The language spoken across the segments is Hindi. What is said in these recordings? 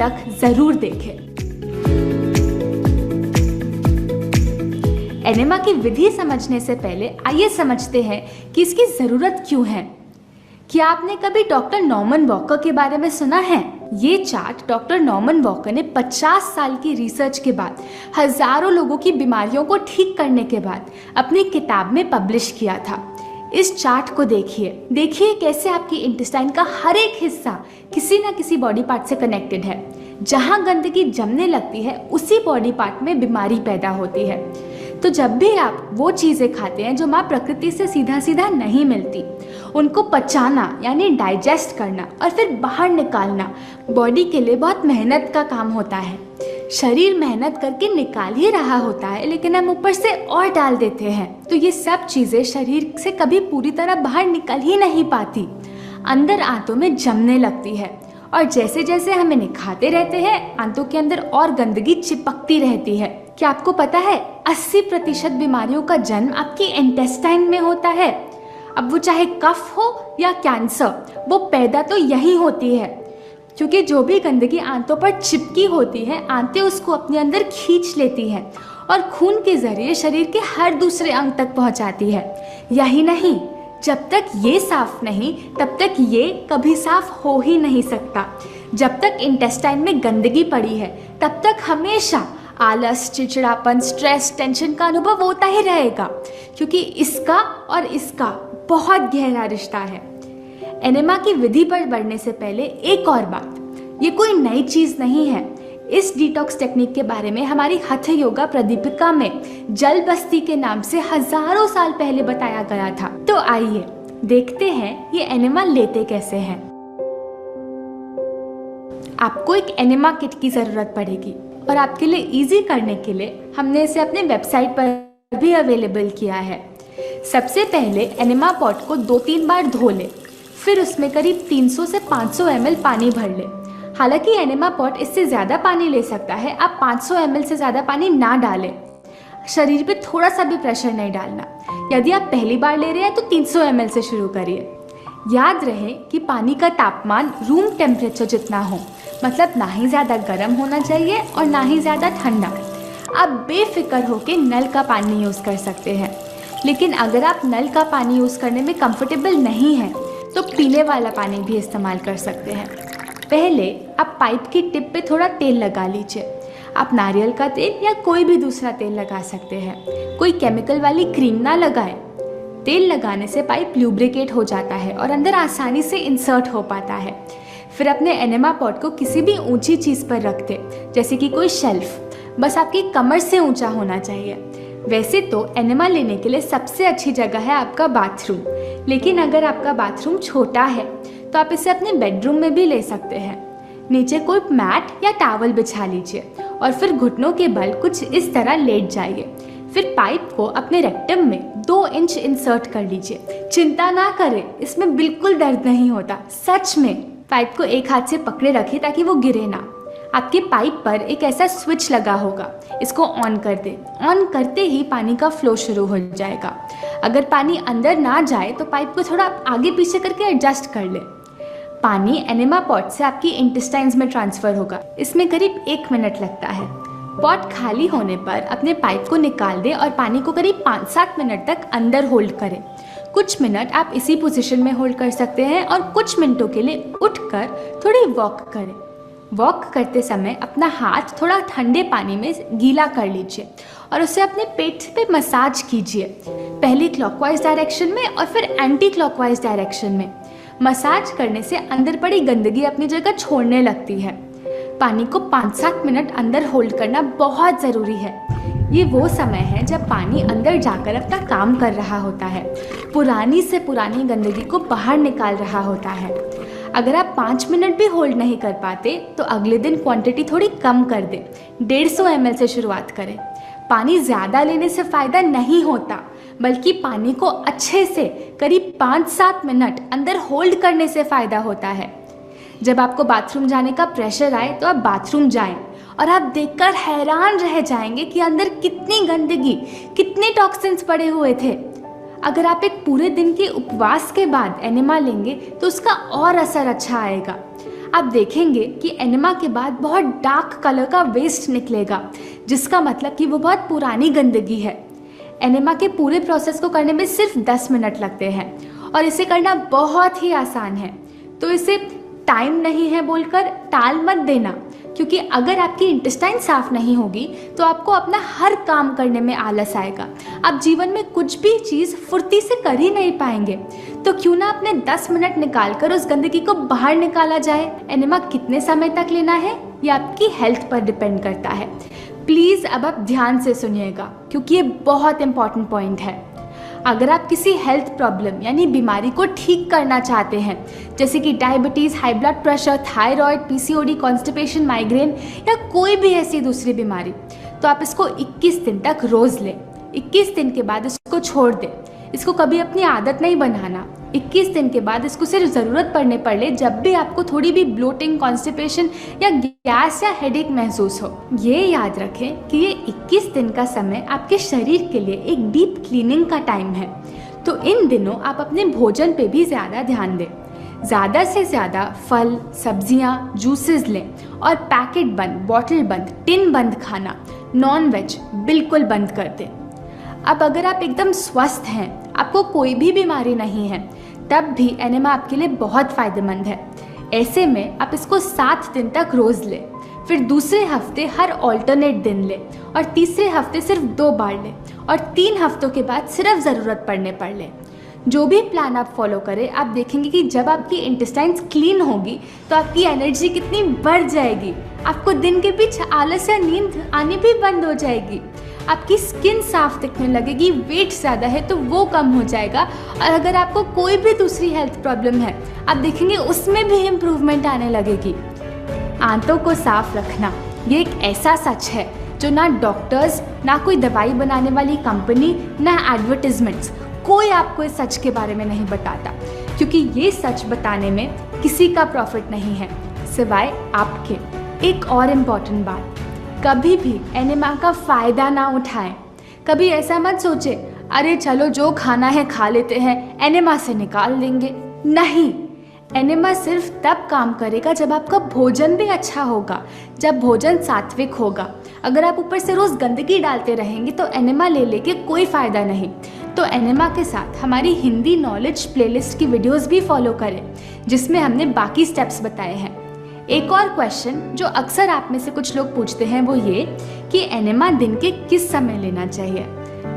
तक जरूर देखें। एनेमा की विधि समझने से पहले आइए समझते हैं कि इसकी जरूरत क्यों है। क्या आपने कभी डॉक्टर नॉर्मन वॉकर के बारे में सुना है? ये चार्ट डॉक्टर नॉर्मन वॉकर ने 50 साल की रिसर्च के बाद हजारों लोगों की बीमारियों को ठीक करने के बाद अपनी किताब में पब्लिश किया था। इस चार्ट को देखिए कैसे आपकी इंटेस्टाइन का हर एक हिस्सा किसी ना किसी बॉडी पार्ट से कनेक्टेड है। जहाँ गंदगी जमने लगती है उसी बॉडी पार्ट में बीमारी पैदा होती है। तो जब भी आप वो चीज़ें खाते हैं जो माँ प्रकृति से सीधा सीधा नहीं मिलती, उनको पचाना यानी डाइजेस्ट करना और फिर बाहर निकालना बॉडी के लिए बहुत मेहनत का काम होता है। शरीर मेहनत करके निकाल ही रहा होता है, लेकिन हम ऊपर से और डाल देते हैं, तो ये सब चीज़ें शरीर से कभी पूरी तरह बाहर निकल ही नहीं पाती, अंदर आंतों में जमने लगती है। और जैसे जैसे हम इन्हें खाते रहते हैं, आंतों के अंदर और गंदगी चिपकती रहती है। क्या आपको पता है 80% बीमारियों का जन्म आपकी इंटेस्टाइन में होता है। अब वो चाहे कफ हो या कैंसर, वो पैदा तो यही होती है, क्योंकि जो भी गंदगी आंतों पर चिपकी होती है, आंतें उसको अपने अंदर खींच लेती हैं और खून के जरिए शरीर के हर दूसरे अंग तक पहुंचाती है। यही नहीं, जब तक ये साफ नहीं तब तक ये कभी साफ हो ही नहीं सकता। जब तक इंटेस्टाइन में गंदगी पड़ी है तब तक हमेशा आलस, चिड़चिड़ापन, स्ट्रेस, टेंशन का अनुभव होता ही रहेगा, क्योंकि इसका और इसका बहुत गहरा रिश्ता है। एनेमा की विधि पर बढ़ने से पहले एक और बात, ये कोई नई चीज नहीं है। इस डिटॉक्स टेक्निक के बारे में हमारी हठ योगा प्रदीपिका में जल बस्ती के नाम से हजारों साल पहले बताया गया था। तो आइए देखते हैं ये एनेमा लेते कैसे हैं। आपको एक एनेमा किट की जरूरत पड़ेगी और आपके लिए इजी करने के लिए हमने इसे अपने वेबसाइट पर भी अवेलेबल किया है। सबसे पहले एनेमा पॉट को 2-3 बार धो ले, फिर उसमें करीब 300 से 500 ml पानी भर ले। हालांकि एनेमा पॉट इससे ज़्यादा पानी ले सकता है, आप 500 ml से ज़्यादा पानी ना डालें। शरीर पे थोड़ा सा भी प्रेशर नहीं डालना। यदि आप पहली बार ले रहे हैं तो 300 ml से शुरू करिए। याद रहे कि पानी का तापमान रूम टेम्परेचर जितना हो, मतलब ना ही ज़्यादा गर्म होना चाहिए और ना ही ज़्यादा ठंडा। आप बेफिक्र होकर नल का पानी यूज़ कर सकते हैं, लेकिन अगर आप नल का पानी यूज़ करने में कंफर्टेबल नहीं हैं तो पीने वाला पानी भी इस्तेमाल कर सकते हैं। पहले आप पाइप की टिप पे थोड़ा तेल लगा लीजिए। आप नारियल का तेल या कोई भी दूसरा तेल लगा सकते हैं। कोई केमिकल वाली क्रीम ना लगाएं। तेल लगाने से पाइप ल्यूब्रिकेट हो जाता है और अंदर आसानी से इंसर्ट हो पाता है। फिर अपने एनेमा पॉट को किसी भी ऊंची चीज़ पर रख दें, जैसे कि कोई शेल्फ, बस आपकी कमर से ऊंचा होना चाहिए। वैसे तो एनेमा लेने के लिए सबसे अच्छी जगह है आपका बाथरूम, लेकिन अगर आपका बाथरूम छोटा है तो आप इसे अपने बेडरूम में भी ले सकते हैं। नीचे कोई मैट या टॉवल बिछा लीजिए और फिर घुटनों के बल कुछ इस तरह लेट जाइए। फिर पाइप को अपने रेक्टम में 2 इंच इंसर्ट कर लीजिए। चिंता ना करें, इसमें बिल्कुल दर्द नहीं होता, सच में। पाइप को एक हाथ से पकड़े रखें ताकि वो गिरे ना। आपके पाइप पर एक ऐसा स्विच लगा होगा, इसको ऑन कर दें। ऑन करते ही पानी का फ्लो शुरू हो जाएगा। अगर पानी अंदर ना जाए तो पाइप को थोड़ा आगे पीछे करके एडजस्ट कर लें। पानी एनेमा पॉट से आपकी इंटेस्टाइन्स में ट्रांसफर होगा। इसमें करीब 1 मिनट लगता है। पॉट खाली होने पर अपने पाइप को निकाल दें और पानी को करीब 5-7 मिनट तक अंदर होल्ड करें। कुछ मिनट आप इसी पोजीशन में होल्ड कर सकते हैं और कुछ मिनटों के लिए उठकर थोड़ी वॉक करें। वॉक करते समय अपना हाथ थोड़ा ठंडे पानी में गीला कर लीजिए और उसे अपने पेट पे मसाज कीजिए, पहले क्लॉकवाइज डायरेक्शन में और फिर एंटी क्लॉकवाइज डायरेक्शन में। मसाज करने से अंदर पड़ी गंदगी अपनी जगह छोड़ने लगती है। पानी को 5-7 मिनट अंदर होल्ड करना बहुत ज़रूरी है। ये वो समय है जब पानी अंदर जाकर अपना काम कर रहा होता है, पुरानी से पुरानी गंदगी को बाहर निकाल रहा होता है। अगर आप 5 मिनट भी होल्ड नहीं कर पाते तो अगले दिन क्वांटिटी थोड़ी कम कर दें, 150 ml से शुरुआत करें। पानी ज़्यादा लेने से फ़ायदा नहीं होता, बल्कि पानी को अच्छे से करीब 5-7 मिनट अंदर होल्ड करने से फ़ायदा होता है। जब आपको बाथरूम जाने का प्रेशर आए तो आप बाथरूम जाएं और आप देखकर हैरान रह जाएंगे कि अंदर कितनी गंदगी, कितने टॉक्सिन्स पड़े हुए थे। अगर आप एक पूरे दिन के उपवास के बाद एनेमा लेंगे तो उसका और असर अच्छा आएगा। आप देखेंगे कि एनिमा के बाद बहुत डार्क कलर का वेस्ट निकलेगा, जिसका मतलब कि वो बहुत पुरानी गंदगी है। एनिमा के पूरे प्रोसेस को करने में सिर्फ 10 मिनट लगते हैं और इसे करना बहुत ही आसान है। तो इसे टाइम नहीं है बोलकर टाल मत देना, क्योंकि अगर आपकी इंटेस्टाइन साफ नहीं होगी तो आपको अपना हर काम करने में आलस आएगा। आप जीवन में कुछ भी चीज़ फुर्ती से कर ही नहीं पाएंगे। तो क्यों ना अपने 10 मिनट निकाल कर उस गंदगी को बाहर निकाला जाए। एनिमा कितने समय तक लेना है ये आपकी हेल्थ पर डिपेंड करता है। प्लीज़ अब आप ध्यान से सुनिएगा, क्योंकि ये बहुत इंपॉर्टेंट पॉइंट है। अगर आप किसी हेल्थ प्रॉब्लम यानी बीमारी को ठीक करना चाहते हैं, जैसे कि diabetes, high blood pressure, thyroid, PCOD, constipation, migraine या कोई भी ऐसी दूसरी बीमारी, तो आप इसको 21 दिन तक रोज़ लें। 21 दिन के बाद इसको छोड़ दें। इसको कभी अपनी आदत नहीं बनाना। 21 दिन के बाद इसको सिर्फ ज़रूरत पड़ने पर ले, जब भी आपको थोड़ी भी ब्लोटिंग, कॉन्स्टिपेशन या गैस या हेडेक महसूस हो। ये याद रखें कि ये 21 दिन का समय आपके शरीर के लिए एक डीप क्लीनिंग का टाइम है। तो इन दिनों आप अपने भोजन पे भी ज़्यादा ध्यान दें। ज़्यादा से ज़्यादा फल, सब्जियाँ, जूसेस लें और पैकेट बंद, बॉटल बंद, टिन बंद खाना, नॉन वेज बिल्कुल बंद कर दें। अब अगर आप एकदम स्वस्थ हैं, आपको कोई भी बीमारी नहीं है, तब भी एनिमा आपके लिए बहुत फ़ायदेमंद है। ऐसे में आप इसको 7 दिन तक रोज़ लें, फिर दूसरे हफ्ते हर ऑल्टरनेट दिन लें और तीसरे हफ्ते सिर्फ 2 बार लें और 3 हफ्तों के बाद सिर्फ ज़रूरत पड़ने पर लें। जो भी प्लान आप फॉलो करें, आप देखेंगे कि जब आपकी इंटेस्टाइन्स क्लीन होगी तो आपकी एनर्जी कितनी बढ़ जाएगी। आपको दिन के बीच आलस या नींद आनी भी बंद हो जाएगी। आपकी स्किन साफ दिखने लगेगी। वेट ज़्यादा है तो वो कम हो जाएगा। और अगर आपको कोई भी दूसरी हेल्थ प्रॉब्लम है, आप देखेंगे उसमें भी इम्प्रूवमेंट आने लगेगी। आंतों को साफ रखना ये एक ऐसा सच है जो ना डॉक्टर्स, ना कोई दवाई बनाने वाली कंपनी, ना एडवर्टिजमेंट्स, कोई आपको इस सच के बारे में नहीं बताता, क्योंकि ये सच बताने में किसी का प्रॉफिट नहीं है सिवाय आपके। एक और इम्पॉर्टेंट बात, कभी भी एनिमा का फ़ायदा ना उठाएं। कभी ऐसा मत सोचे अरे चलो जो खाना है खा लेते हैं, एनिमा से निकाल देंगे। नहीं, एनिमा सिर्फ तब काम करेगा जब आपका भोजन भी अच्छा होगा, जब भोजन सात्विक होगा। अगर आप ऊपर से रोज़ गंदगी डालते रहेंगे तो एनिमा ले लेके कोई फ़ायदा नहीं। तो एनिमा के साथ हमारी हिंदी नॉलेज प्लेलिस्ट की वीडियोस भी फॉलो करें, जिसमें हमने बाकी स्टेप्स बताए हैं। एक और क्वेश्चन जो अक्सर आप में से कुछ लोग पूछते हैं वो ये कि एनिमा दिन के किस समय लेना चाहिए।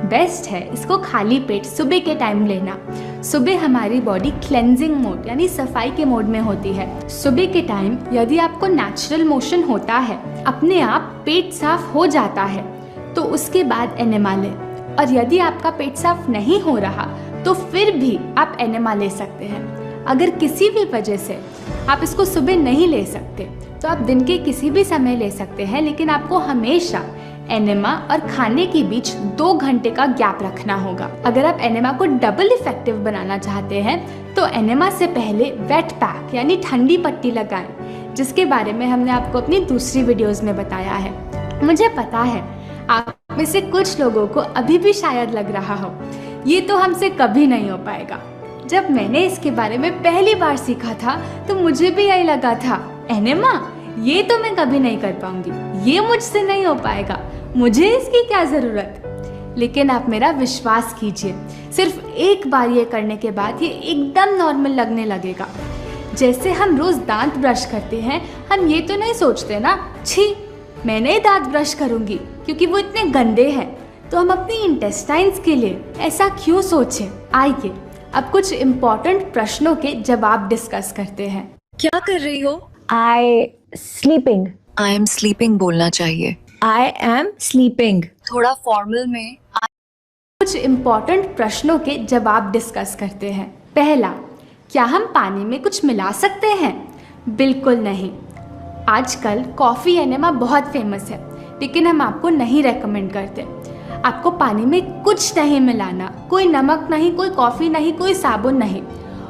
बेस्ट है इसको खाली पेट सुबह के टाइम लेना। सुबह हमारी बॉडी क्लेंजिंग मोड यानी सफाई के मोड में होती है। सुबह के टाइम यदि आपको नेचुरल मोशन होता है, अपने आप पेट साफ हो जाता है, तो उसके बाद एनिमा लें। और यदि आपका पेट साफ नहीं हो रहा तो फिर भी आप एनिमा ले सकते हैं। अगर किसी भी वजह से आप इसको सुबह नहीं ले सकते तो आप दिन के किसी भी समय ले सकते हैं, लेकिन आपको हमेशा एनिमा और खाने के बीच 2 घंटे का गैप रखना होगा। अगर आप एनिमा को डबल इफेक्टिव बनाना चाहते हैं तो एनिमा से पहले वेट पैक यानी ठंडी पट्टी लगाएं, जिसके बारे में हमने आपको अपनी दूसरी वीडियोस में बताया है। मुझे पता है आप में से कुछ लोगों को अभी भी शायद लग रहा हो ये तो हमसे कभी नहीं हो पाएगा। जब मैंने इसके बारे में पहली बार सीखा था तो मुझे भी यही लगा था, एनिमा ये तो मैं कभी नहीं कर पाऊंगी, ये मुझसे नहीं हो पाएगा, मुझे इसकी क्या ज़रूरत। लेकिन आप मेरा विश्वास कीजिए, सिर्फ एक बार ये करने के बाद ये एकदम नॉर्मल लगने लगेगा। जैसे हम रोज़ दांत ब्रश करते हैं, हम ये तो नहीं सोचते ना छी मैं नहीं दांत ब्रश करूंगी क्योंकि वो इतने गंदे हैं। तो हम अपनी इंटेस्टाइन्स के लिए ऐसा क्यों सोचें। आइए अब कुछ इम्पोर्टेंट प्रश्नों के जवाब डिस्कस करते हैं। क्या कर रही हो? स्लीपिंग। आई एम स्लीपिंग बोलना चाहिए। I am sleeping. थोड़ा फॉर्मल में। कुछ इम्पोर्टेंट प्रश्नों के जवाब डिस्कस करते हैं। पहला, क्या हम पानी में कुछ मिला सकते हैं? बिल्कुल नहीं। आजकल कॉफ़ी एनिमा बहुत फेमस है, लेकिन हम आपको नहीं रेकमेंड करते। आपको पानी में कुछ नहीं मिलाना, कोई नमक नहीं, कोई कॉफ़ी नहीं, कोई साबुन नहीं।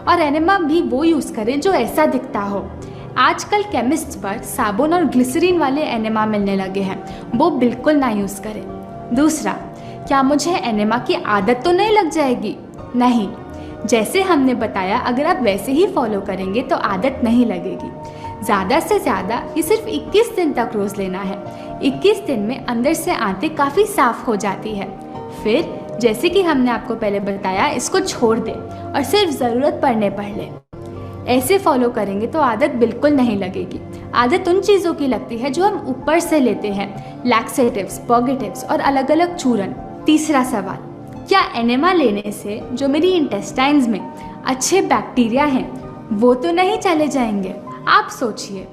और एनिमा भी वो यूज़ करें जो ऐसा दिखता हो। आजकल केमिस्ट पर साबुन और ग्लिसरीन वाले एनिमा मिलने लगे हैं, वो बिल्कुल ना यूज़ करें। दूसरा, क्या मुझे एनिमा की आदत तो नहीं लग जाएगी? नहीं, जैसे हमने बताया अगर आप वैसे ही फॉलो करेंगे तो आदत नहीं लगेगी। ज़्यादा से ज़्यादा ये सिर्फ 21 दिन तक रोज़ लेना है। 21 दिन में अंदर से आंतें काफ़ी साफ हो जाती है। फिर जैसे कि हमने आपको पहले बताया, इसको छोड़ दे और सिर्फ ज़रूरत पड़ने पर ले। ऐसे फॉलो करेंगे तो आदत बिल्कुल नहीं लगेगी। आदत उन चीज़ों की लगती है जो हम ऊपर से लेते हैं, लैक्सेटिव्स, पर्गेटिव्स और अलग अलग चूरन। तीसरा सवाल, क्या एनेमा लेने से जो मेरी इंटेस्टाइन्स में अच्छे बैक्टीरिया हैं वो तो नहीं चले जाएंगे? आप सोचिए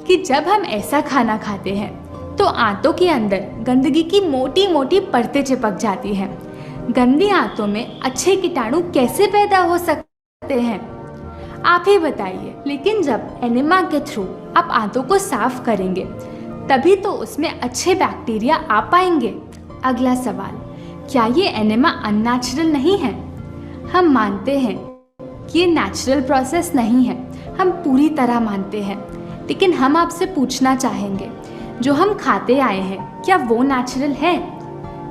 कि जब हम ऐसा खाना खाते हैं तो आंतों के अंदर गंदगी की मोटी मोटी परतें चिपक जाती हैं। गंदी आंतों में अच्छे कीटाणु कैसे पैदा हो सकते हैं? आप ही बताइए। लेकिन जब एनेमा के थ्रू आप आंतों को साफ करेंगे तभी तो उसमें अच्छे बैक्टीरिया आ पाएंगे। अगला सवाल, क्या ये एनेमा अननेचुरल नहीं है? हम मानते हैं कि ये नेचुरल प्रोसेस नहीं है, हम पूरी तरह मानते हैं। लेकिन हम आपसे पूछना चाहेंगे, जो हम खाते आए हैं क्या वो नेचुरल है?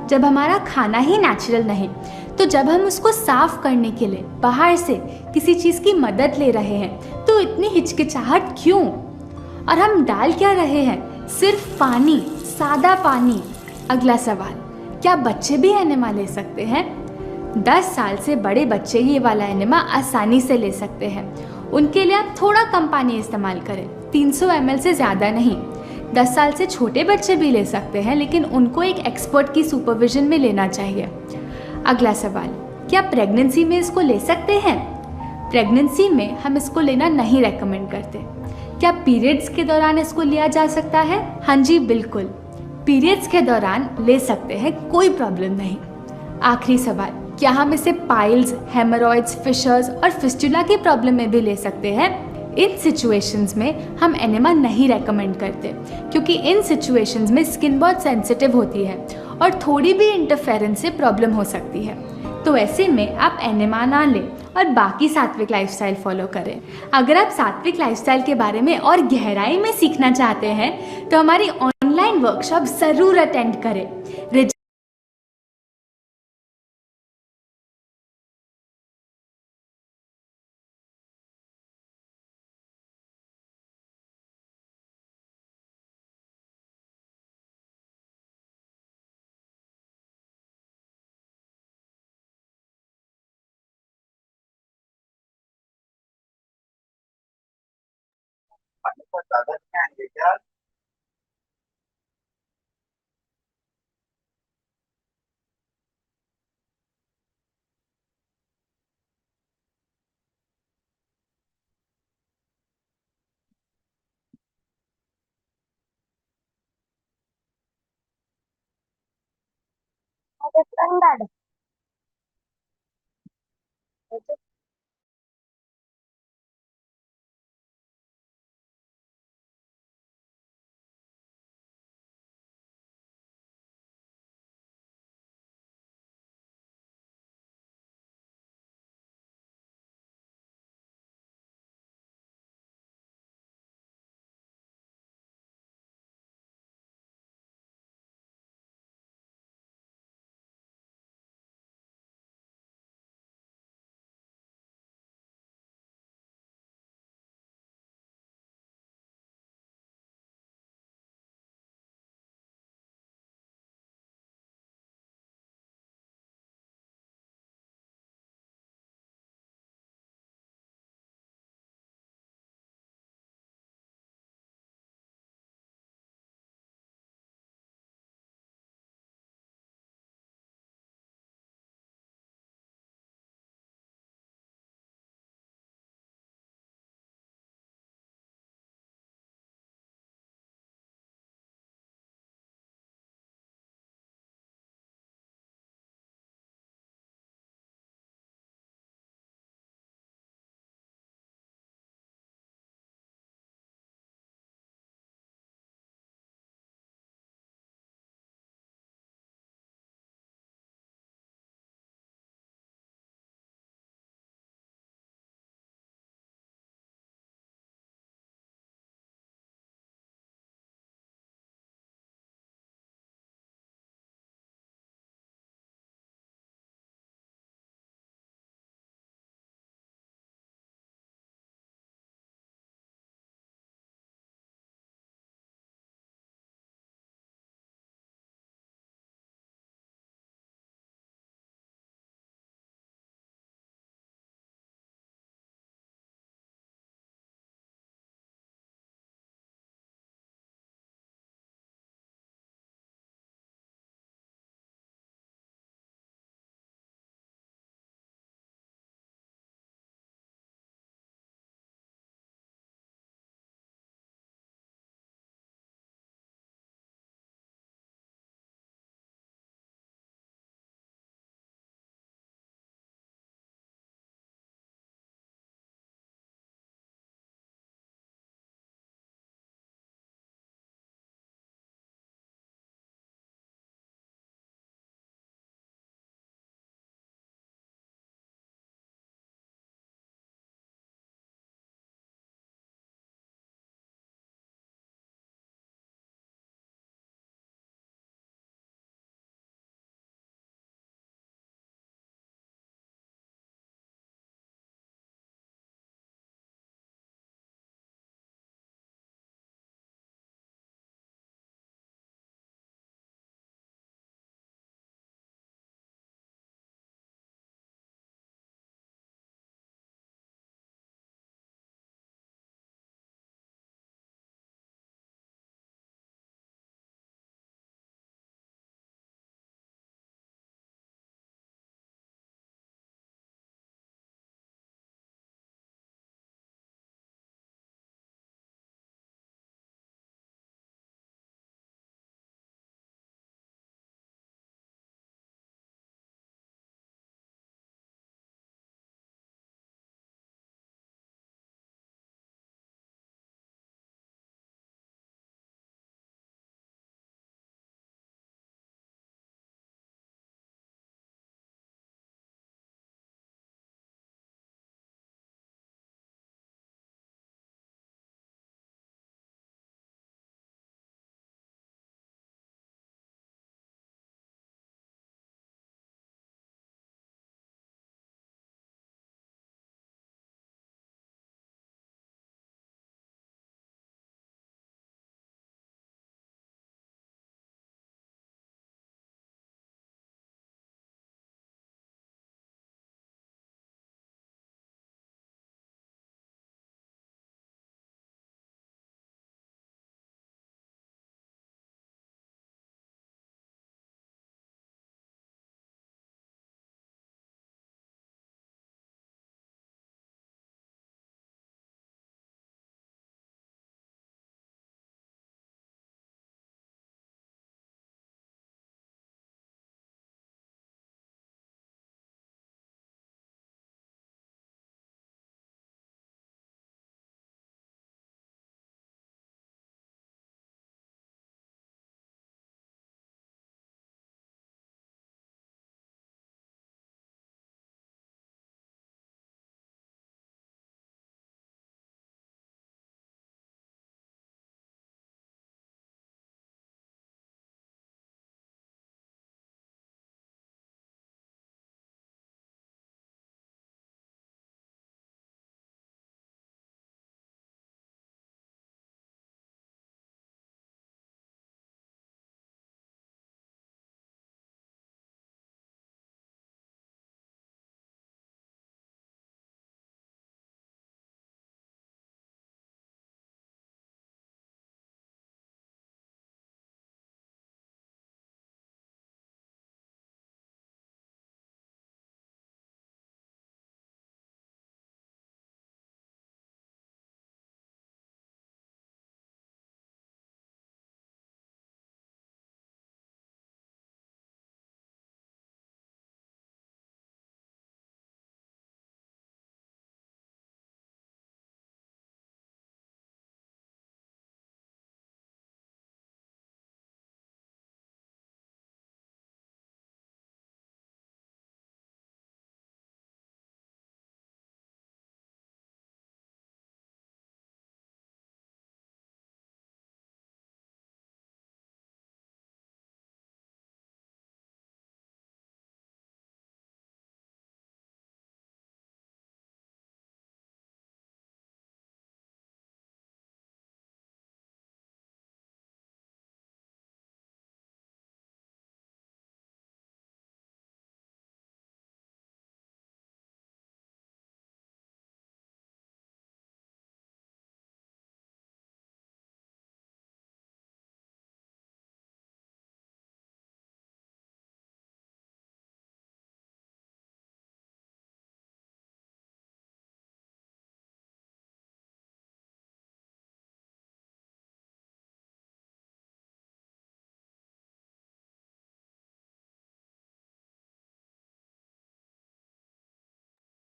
जब हमारा खाना ही नेचुरल नहीं, तो जब हम उसको साफ करने के लिए बाहर से किसी चीज़ की मदद ले रहे हैं तो इतनी हिचकिचाहट क्यों? और हम डाल क्या रहे हैं? सिर्फ पानी, सादा पानी। अगला सवाल, क्या बच्चे भी एनेमा ले सकते हैं? 10 साल से बड़े बच्चे ये वाला एनेमा आसानी से ले सकते हैं। उनके लिए आप थोड़ा कम पानी इस्तेमाल करें, 300 ml से ज़्यादा नहीं। 10 साल से छोटे बच्चे भी ले सकते हैं, लेकिन उनको एक एक्सपर्ट की सुपरविजन में लेना चाहिए। अगला सवाल, क्या प्रेगनेंसी में इसको ले सकते हैं? प्रेगनेंसी में हम इसको लेना नहीं रेकमेंड करते। क्या पीरियड्स के दौरान इसको लिया जा सकता है? हाँ जी, बिल्कुल, पीरियड्स के दौरान ले सकते हैं, कोई प्रॉब्लम नहीं। आखिरी सवाल, क्या हम इसे पाइल्स, हेमरॉइड्स, फिशर्स और फिस्टुला की प्रॉब्लम में भी ले सकते हैं? इन सिचुएशंस में हम एनेमा नहीं रेकमेंड करते, क्योंकि इन सिचुएशंस में स्किन बहुत सेंसिटिव होती है और थोड़ी भी इंटरफेरेंस से प्रॉब्लम हो सकती है। तो ऐसे में आप एनेमा ना लें और बाकी सात्विक लाइफस्टाइल फॉलो करें। अगर आप सात्विक लाइफस्टाइल के बारे में और गहराई में सीखना चाहते हैं तो हमारी ऑनलाइन वर्कशॉप ज़रूर अटेंड करें।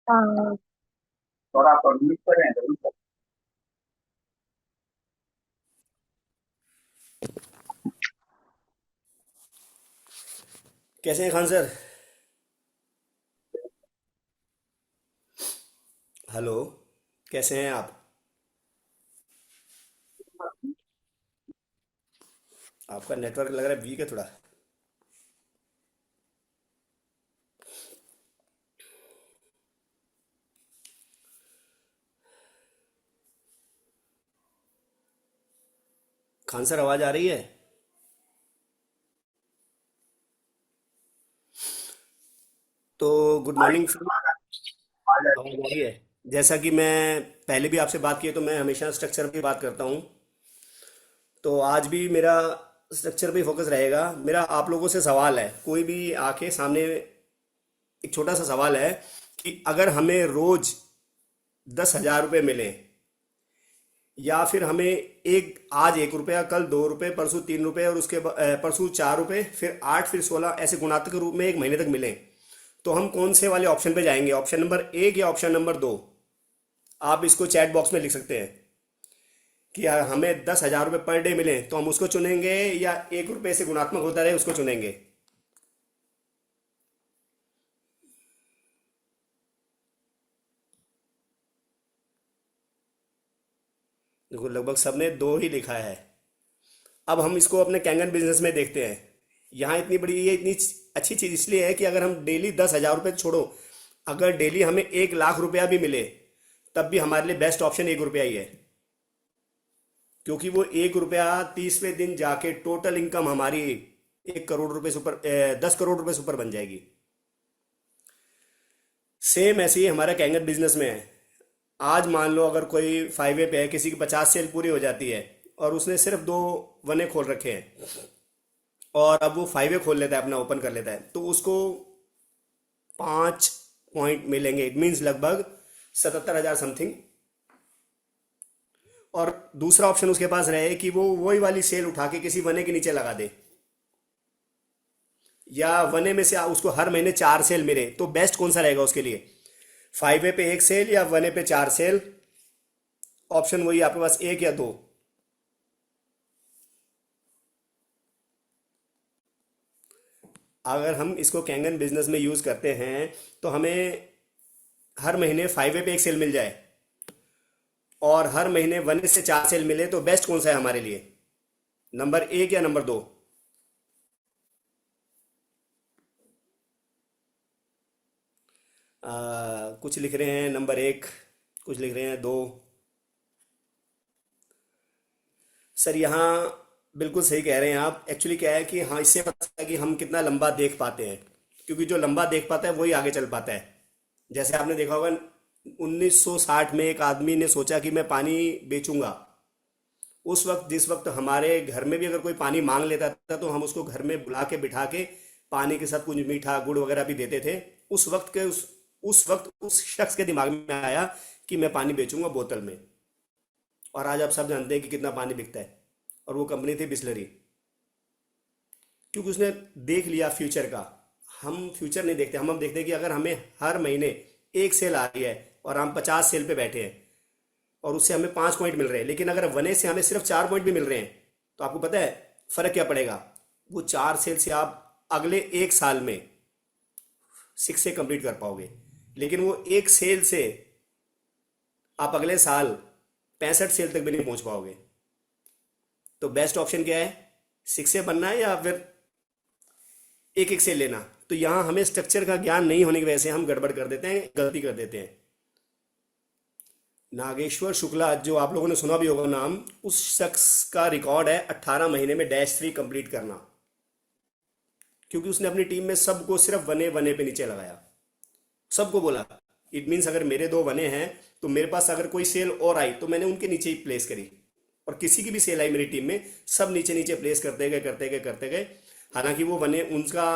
Uh, थोड़ा आप म्यूट करें जरूर सर। कैसे हैं खान सर? हेलो, कैसे हैं आप? आपका नेटवर्क लग रहा है वीक है थोड़ा। खान सर आवाज़ आ रही है? तो गुड मॉर्निंग सर। आ जाए। आवाज़ आ रही है? जैसा कि मैं पहले भी आपसे बात की है, तो मैं हमेशा स्ट्रक्चर की बात करता हूँ। तो आज भी मेरा स्ट्रक्चर पे ही फोकस रहेगा। मेरा आप लोगों से सवाल है, कोई भी आके सामने, एक छोटा सा सवाल है कि अगर हमें रोज 10,000 रुपये मिले, या फिर हमें एक आज 1 रुपया, कल 2 रुपये, परसों 3 रुपये, और उसके परसों 4 रुपये, फिर 8, फिर 16, ऐसे गुणात्मक रूप में एक महीने तक मिले, तो हम कौन से वाले ऑप्शन पे जाएंगे? ऑप्शन नंबर 1 या ऑप्शन नंबर 2? आप इसको चैट बॉक्स में लिख सकते हैं कि हमें 10,000 रुपये पर डे मिले तो हम उसको चुनेंगे, या 1 रुपये से गुणात्मक होता रहे उसको चुनेंगे। देखो, लगभग सबने 2 ही लिखा है। अब हम इसको अपने कैंगन बिजनेस में देखते हैं। यहाँ इतनी बड़ी, ये इतनी अच्छी चीज़ इसलिए है कि अगर हम डेली 10,000 रुपये छोड़ो, अगर डेली हमें 1 लाख रुपया भी मिले, तब भी हमारे लिए बेस्ट ऑप्शन 1 रुपया ही है। क्योंकि वो 1 रुपया 30वें दिन जाके टोटल इनकम हमारी 1 करोड़ रुपये से ऊपर, 10 करोड़ रुपये से ऊपर बन जाएगी। सेम ऐसे ही हमारा कैंगन बिजनेस में है। आज मान लो अगर कोई 5 वे पे है, किसी की 50 सेल पूरी हो जाती है, और उसने सिर्फ 2 वने खोल रखे हैं, और अब वो 5 वे खोल लेता है, अपना ओपन कर लेता है, तो उसको 5 पॉइंट मिलेंगे। इट मीन्स लगभग 77,000 समथिंग। और दूसरा ऑप्शन उसके पास रहे कि वो वही वाली सेल उठा के किसी वने के नीचे लगा दे, या वने में से उसको हर महीने 4 सेल मिले, तो बेस्ट कौन सा रहेगा उसके लिए? 5 वे पे 1 सेल या वने पे 4 सेल? ऑप्शन वही आपके पास, 1 या 2। अगर हम इसको कैंगन बिजनेस में यूज करते हैं, तो हमें हर महीने 5 वे पे 1 सेल मिल जाए, और हर महीने वने से 4 सेल मिले, तो बेस्ट कौन सा है हमारे लिए? नंबर 1 या नंबर 2? कुछ लिख रहे हैं नंबर 1, कुछ लिख रहे हैं 2। सर यहाँ बिल्कुल सही कह रहे हैं आप। एक्चुअली क्या है कि हाँ, इससे पता चलता है कि हम कितना लंबा देख पाते हैं, क्योंकि जो लंबा देख पाता है वही आगे चल पाता है। जैसे आपने देखा होगा, 1960 में एक आदमी ने सोचा कि मैं पानी बेचूंगा। उस वक्त, जिस वक्त हमारे घर में भी अगर कोई पानी मांग लेता था, तो हम उसको घर में बुला के बिठा के पानी के साथ कुछ मीठा गुड़ वगैरह भी देते थे। उस वक्त उस शख्स के दिमाग में आया कि मैं पानी बेचूंगा बोतल में। और आज आप सब जानते हैं कि कितना पानी बिकता है, और वो कंपनी थी बिस्लरी। क्योंकि उसने देख लिया फ्यूचर का। हम फ्यूचर नहीं देखते, हम देखते हैं कि अगर हमें हर महीने 1 सेल आ रही है, और हम 50 सेल पे बैठे हैं, और उससे हमें 5 पॉइंट मिल रहे हैं, लेकिन अगर वने से हमें सिर्फ 4 पॉइंट भी मिल रहे हैं, तो आपको पता है फर्क क्या पड़ेगा? वो 4 सेल से आप अगले 1 साल में 6 से कंप्लीट कर पाओगे, लेकिन वो 1 सेल से आप अगले साल 65 सेल तक भी नहीं पहुंच पाओगे। तो बेस्ट ऑप्शन क्या है? 6 से बनना है, या फिर एक एक सेल लेना? तो यहाँ हमें स्ट्रक्चर का ज्ञान नहीं होने की वजह से हम गड़बड़ कर देते हैं, गलती कर देते हैं। नागेश्वर शुक्ला, जो आप लोगों ने सुना भी होगा नाम, उस शख्स का रिकॉर्ड है 18 महीने में -3 कंप्लीट करना। क्योंकि उसने अपनी टीम में सबको सिर्फ वने वने पे नीचे लगाया, सबको बोला। इट मीन्स अगर मेरे 2 वने हैं, तो मेरे पास अगर कोई सेल और आई, तो मैंने उनके नीचे ही प्लेस करी, और किसी की भी सेल आई मेरी टीम में, सब नीचे नीचे प्लेस करते गए करते गए करते गए। हालांकि वो वने उनका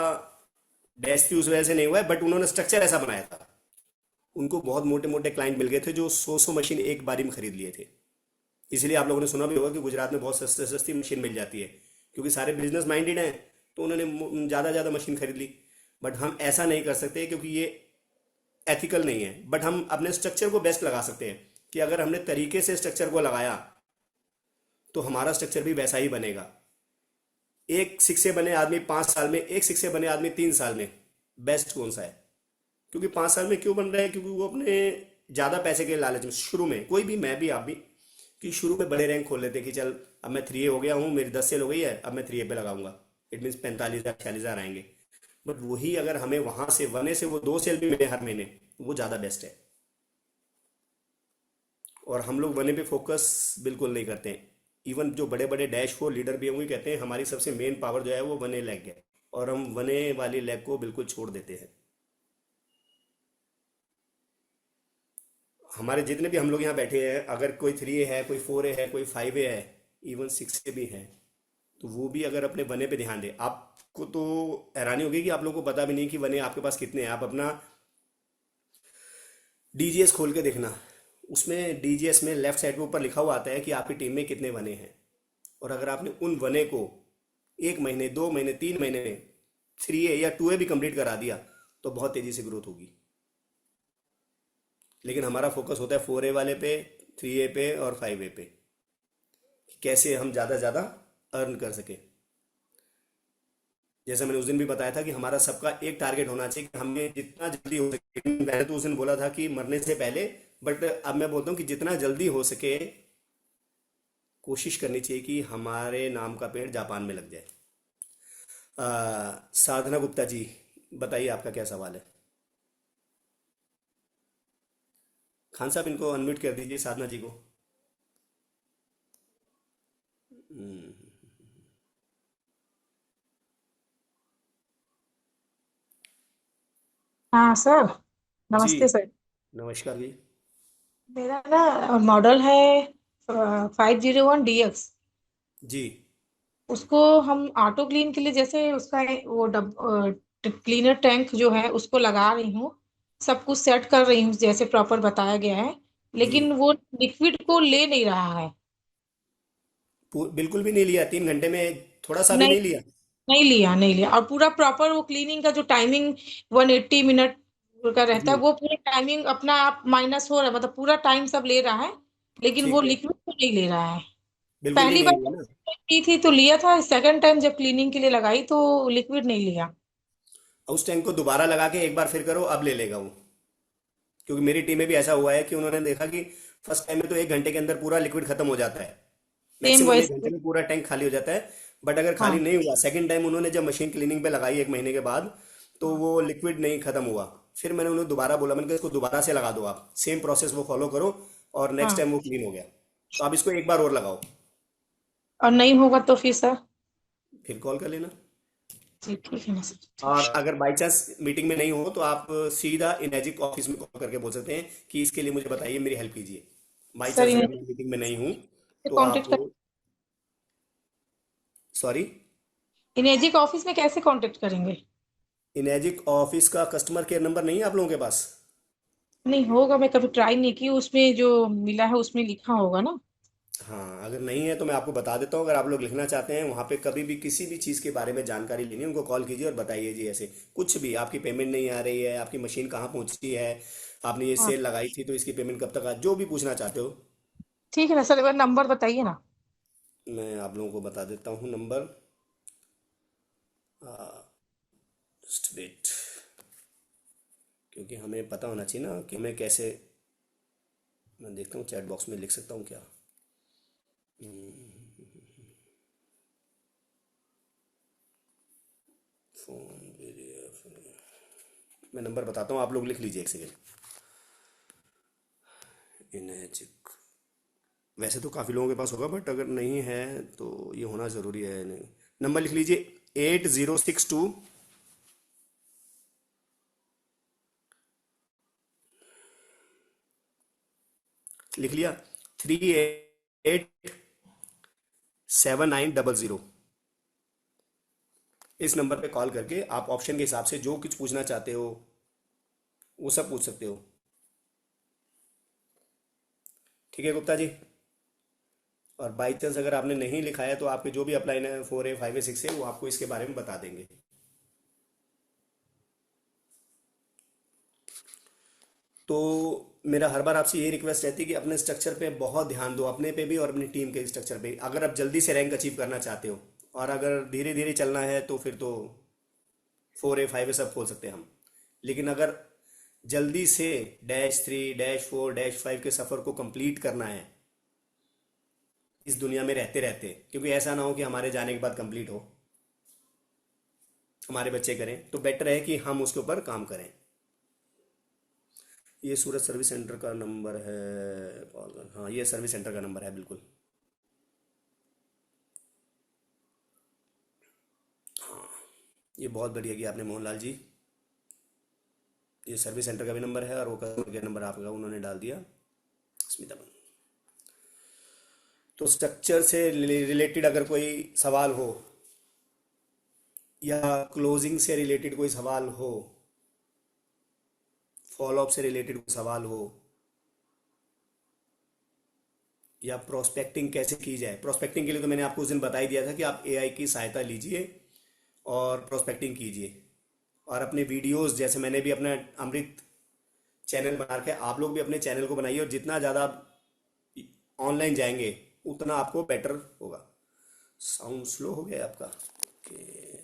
डैश थी उस वजह से नहीं हुआ है, बट उन्होंने स्ट्रक्चर ऐसा बनाया था। उनको बहुत मोटे मोटे क्लाइंट मिल गए थे, जो 100 मशीन एक बारी में खरीद लिए थे। इसलिए आप लोगों ने सुना भी होगा कि गुजरात में बहुत सस्ते सस्ती मशीन मिल जाती है, क्योंकि सारे बिजनेस माइंडेड हैं, तो उन्होंने ज़्यादा ज़्यादा मशीन खरीद ली। बट हम ऐसा नहीं कर सकते, क्योंकि ये एथिकल नहीं है, बट हम अपने स्ट्रक्चर को बेस्ट लगा सकते हैं कि अगर हमने तरीके से स्ट्रक्चर को लगाया तो हमारा स्ट्रक्चर भी वैसा ही बनेगा। एक सिक्से बने आदमी 5 साल में, एक सिक्से बने आदमी 3 साल में, बेस्ट कौन सा है? क्योंकि 5 साल में क्यों बन रहा है? क्योंकि वो अपने ज़्यादा पैसे के लालच में शुरू में, कोई भी, मैं भी, आप भी, कि शुरू में बड़े रैंक खोल लेते हैं कि चल अब मैं 3A हो गया हूँ, मेरी 10 सेल हो गई है, अब मैं 3A पे लगाऊंगा, इट मीन्स 45,000 46,000 आएंगे। बट वही अगर हमें वहां से 1A से वो 2 सेल भी मिले हर महीने, वो ज़्यादा बेस्ट है। और हम लोग 1A पे फोकस बिल्कुल नहीं करते हैं। इवन जो बड़े बड़े डैशबोर्ड लीडर भी होंगे कहते हैं हमारी सबसे मेन पावर जो है वो 1A लेग है, और हम 1A वाली लेग को बिल्कुल छोड़ देते हैं। हमारे जितने भी हम लोग यहाँ बैठे हैं, अगर कोई 3A है, कोई 4A है, कोई 5A है, इवन 6A भी है, तो वो भी अगर अपने 1A पे ध्यान दे, आपको तो हैरानी होगी कि आप लोगों को पता भी नहीं कि 1A आपके पास कितने हैं। आप अपना डीजीएस खोल के देखना, उसमें डीजीएस में लेफ्ट साइड पे ऊपर लिखा हुआ आता है कि आपकी टीम में कितने 1A हैं। और अगर आपने उन 1A को 1 महीने, 2 महीने, 3 महीने में 3A या 2A भी कंप्लीट करा दिया तो बहुत तेजी से ग्रोथ होगी। लेकिन हमारा फोकस होता है 4A वाले पे, 3A पे और 5A पे, कि कैसे हम ज़्यादा से ज़्यादा अर्न कर सके। जैसे मैंने उस दिन भी बताया था कि हमारा सबका एक टारगेट होना चाहिए कि हमें जितना जल्दी हो सके, मैंने तो उस दिन बोला था कि मरने से पहले, बट अब मैं बोलता हूँ कि जितना जल्दी हो सके कोशिश करनी चाहिए कि हमारे नाम का पेड़ जापान में लग जाए। साधना गुप्ता जी, बताइए आपका क्या सवाल है? खान साहब इनको अनम्यूट कर दीजिए, साधना जी को। हम्म, हाँ सर। जी नमस्ते सर। नमस्कार जी। मेरा ना मॉडल है 501 DX। जी उसको हम ऑटो क्लीन के लिए, जैसे उसका वो क्लीनर टैंक जो है उसको लगा रही हूँ, सब कुछ सेट कर रही हूँ जैसे प्रॉपर बताया गया है, जी, लेकिन वो लिक्विड को ले नहीं रहा है। बिल्कुल भी नहीं लिया 3 घंटे में? थोड़ा सा भी नहीं, नहीं लिया? नहीं लिया। और पूरा प्रॉपर वो क्लीनिंग का जो टाइमिंग 180 मिनट का रहता है, जी, वो पूरा टाइमिंग अपना आप माइनस हो रहा है, मतलब पूरा टाइम सब ले रहा है, लेकिन वो ठीक है, लिक्विड को नहीं ले रहा है। बिल्कुल भी पहली नहीं बार लिया ना। जब की थी तो लिया था, सेकंड टाइम जब क्लीनिंग के लिए लगाई तो लिक्विड नहीं लिया। उस टैंक को दोबारा लगा के एक बार फिर करो, अब ले लेगा वो। क्योंकि मेरी टीम में भी ऐसा हुआ है कि उन्होंने देखा कि फर्स्ट टाइम में तो 1 घंटे के अंदर पूरा लिक्विड खत्म हो जाता है, सेम मैक्सिमम एक वॉइस। घंटे में पूरा टैंक खाली हो जाता है। बट अगर खाली हाँ नहीं हुआ, सेकंड टाइम उन्होंने जब मशीन क्लीनिंग पे लगाई 1 महीने के बाद, तो वो लिक्विड नहीं खत्म हुआ। फिर मैंने उन्हें दोबारा बोला, मैंने कहा इसको दोबारा से लगा दो, आप सेम प्रोसेस वो फॉलो करो, और नेक्स्ट हाँ। टाइम वो क्लीन हो गया। तो आप इसको एक बार और लगाओ, और नहीं होगा तो फिर सर? फिर कॉल कर लेना। जी ठीक है ना सर, ठीक। और अगर बाई चांस मीटिंग में नहीं हो तो आप सीधा इनर्जिक ऑफिस में कॉल करके बोल सकते हैं कि इसके लिए मुझे बताइए, मेरी हेल्प कीजिए। बाई सर चांस अगर इन्हें मैं मीटिंग में नहीं हूँ तो आप, कांटेक्ट कर, सॉरी, इनेजिक ऑफिस में कैसे कांटेक्ट करेंगे? इनर्जिक ऑफिस का कस्टमर केयर नंबर नहीं है आप लोगों के पास? नहीं होगा, मैं कभी ट्राई नहीं की, उसमें जो मिला है उसमें लिखा होगा ना। हाँ, अगर नहीं है तो मैं आपको बता देता हूँ। अगर आप लोग लिखना चाहते हैं, वहाँ पे कभी भी किसी भी चीज़ के बारे में जानकारी लेनी है, उनको कॉल कीजिए और बताइए जी, ऐसे कुछ भी, आपकी पेमेंट नहीं आ रही है, आपकी मशीन कहाँ पहुँची है, आपने ये हाँ सेल लगाई थी तो इसकी पेमेंट कब तक आ, जो भी पूछना चाहते हो। ठीक है ना सर, एक बार नंबर बताइए ना। मैं आप लोगों को बता देता हूँ नंबर, जस्ट वेट, क्योंकि हमें पता होना चाहिए ना कि हमें कैसे। मैं देखता हूँ चैट बॉक्स में लिख सकता हूँ क्या। फोन, मैं नंबर बताता हूँ, आप लोग लिख लीजिए एक सेकेंड। इनएजिक, वैसे तो काफ़ी लोगों के पास होगा, बट अगर नहीं है तो ये होना ज़रूरी है। नहीं, नंबर लिख लीजिए 8062, लिख लिया, 387900। इस नंबर पे कॉल करके आप ऑप्शन के हिसाब से जो कुछ पूछना चाहते हो वो सब पूछ सकते हो। ठीक है गुप्ता जी? और बाई चांस अगर आपने नहीं लिखा है तो आपके जो भी अपलाइन है 4A 5A 6A, वो आपको इसके बारे में बता देंगे। तो मेरा हर बार आपसे यही रिक्वेस्ट रहती है कि अपने स्ट्रक्चर पे बहुत ध्यान दो, अपने पे भी और अपनी टीम के स्ट्रक्चर पे, अगर आप जल्दी से रैंक अचीव करना चाहते हो। और अगर धीरे धीरे चलना है तो फिर तो 4A 5A सब खोल सकते हैं हम। लेकिन अगर जल्दी से -3 -4 -5 के सफ़र को कंप्लीट करना है इस दुनिया में रहते रहते, क्योंकि ऐसा ना हो कि हमारे जाने के बाद कंप्लीट हो, हमारे बच्चे करें, तो बेटर है कि हम उसके ऊपर काम करें। ये सूरत सर्विस सेंटर का नंबर है, हाँ ये सर्विस सेंटर का नंबर है बिल्कुल। हाँ, ये बहुत बढ़िया किया आपने मोहनलाल जी। ये सर्विस सेंटर का भी नंबर है और वो कस्टमर केयर नंबर आपका उन्होंने डाल दिया, स्मिता बन। तो स्ट्रक्चर से रिलेटेड अगर कोई सवाल हो या क्लोजिंग से रिलेटेड कोई सवाल हो, फॉलोअप से रिलेटेड कोई सवाल हो, या प्रोस्पेक्टिंग कैसे की जाए। प्रोस्पेक्टिंग के लिए तो मैंने आपको उस दिन बता ही दिया था कि आप एआई की सहायता लीजिए और प्रोस्पेक्टिंग कीजिए। और अपने वीडियोस, जैसे मैंने भी अपना अमृत चैनल बना रखा है, आप लोग भी अपने चैनल को बनाइए, और जितना ज़्यादा आप ऑनलाइन जाएंगे उतना आपको बेटर होगा। साउंड स्लो हो गया है आपका?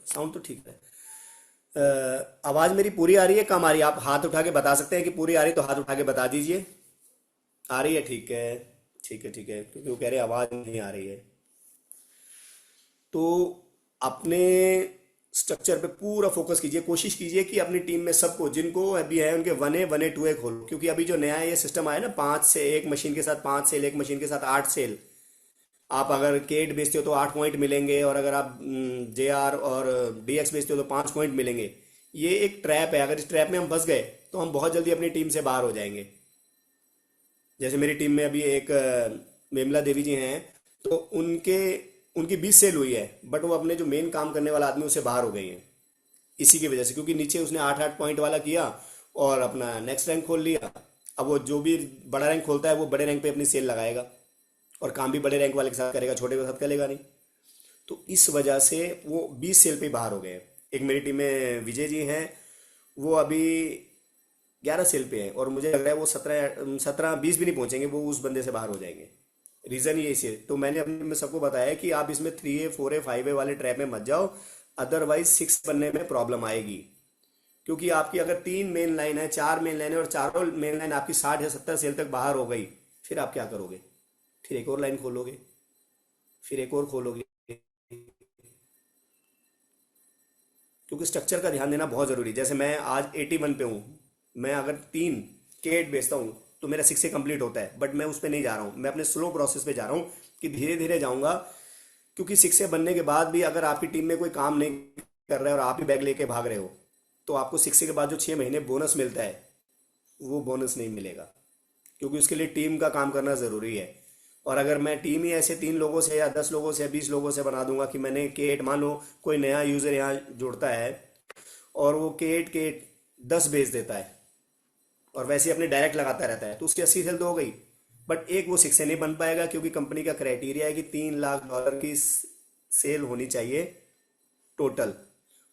साउंड तो ठीक है। आवाज़ मेरी पूरी आ रही है, कम आ रही है? आप हाथ उठा के बता सकते हैं कि पूरी आ रही है, तो हाथ उठा के बता दीजिए। आ रही है? ठीक है, ठीक है, ठीक है, क्योंकि वो कह रहे हैं आवाज़ नहीं आ रही है। तो अपने स्ट्रक्चर पे पूरा फोकस कीजिए, कोशिश कीजिए कि अपनी टीम में सबको, जिनको अभी है उनके 1A 1A 2A खोलो, क्योंकि अभी जो नया ये सिस्टम आया ना, 5 से एक मशीन के साथ 5 सेल, एक मशीन के साथ 8 सेल। आप अगर केट बेचते हो तो 8 पॉइंट मिलेंगे, और अगर आप JR और DX बेचते हो तो 5 पॉइंट मिलेंगे। ये एक ट्रैप है, अगर इस ट्रैप में हम फंस गए तो हम बहुत जल्दी अपनी टीम से बाहर हो जाएंगे। जैसे मेरी टीम में अभी एक विमला देवी जी हैं, तो उनकी 20 सेल हुई है, बट वो अपने जो मेन काम करने वाला आदमी उससे बाहर हो गई है इसी की वजह से, क्योंकि नीचे उसने 8-8 पॉइंट वाला किया और अपना नेक्स्ट रैंक खोल लिया। अब वो जो भी बड़ा रैंक खोलता है वो बड़े रैंक पे अपनी सेल लगाएगा, और काम भी बड़े रैंक वाले के साथ करेगा, छोटे के साथ करेगा नहीं। तो इस वजह से वो 20 सेल पे ही बाहर हो गए हैं। एक मेरी टीम में विजय जी हैं, वो अभी 11 सेल पे हैं, और मुझे लग रहा है वो 17-20 भी नहीं पहुंचेंगे, वो उस बंदे से बाहर हो जाएंगे। रीज़न ये इसी है। तो मैंने अपने में सबको बताया है कि आप इसमें 3A 4A 5A वाले ट्रैप में मत जाओ, अदरवाइज 6 बनने में प्रॉब्लम आएगी। क्योंकि आपकी अगर 3 मेन लाइन है, 4 मेन लाइन है, और चारों मेन लाइन आपकी 60 या 70 सेल तक बाहर हो गई, फिर आप क्या करोगे? फिर एक और लाइन खोलोगे, फिर एक और खोलोगे, क्योंकि स्ट्रक्चर का ध्यान देना बहुत ज़रूरी है। जैसे मैं आज 81 पे हूँ, मैं अगर 3 केट बेचता हूँ तो मेरा 6 से कंप्लीट होता है, बट मैं उस पर नहीं जा रहा हूँ, मैं अपने स्लो प्रोसेस पे जा रहा हूँ कि धीरे धीरे जाऊँगा। क्योंकि 6 से बनने के बाद भी अगर आपकी टीम में कोई काम नहीं कर रहा है और आप ही बैग लेके भाग रहे हो, तो आपको 6 के बाद जो 6 महीने बोनस मिलता है वो बोनस नहीं मिलेगा, क्योंकि उसके लिए टीम का काम करना ज़रूरी है। और अगर मैं टीम ही ऐसे 3 लोगों से या 10 लोगों से या 20 लोगों से बना दूंगा कि मैंने केट, मान लो कोई नया यूज़र यहाँ जुड़ता है और वो केट 10 बेच देता है और वैसे ही अपने डायरेक्ट लगाता रहता है, तो उसकी 80 सेल तो हो गई, बट एक वो 6 से नहीं बन पाएगा, क्योंकि कंपनी का क्राइटेरिया है कि $3 लाख की सेल होनी चाहिए टोटल।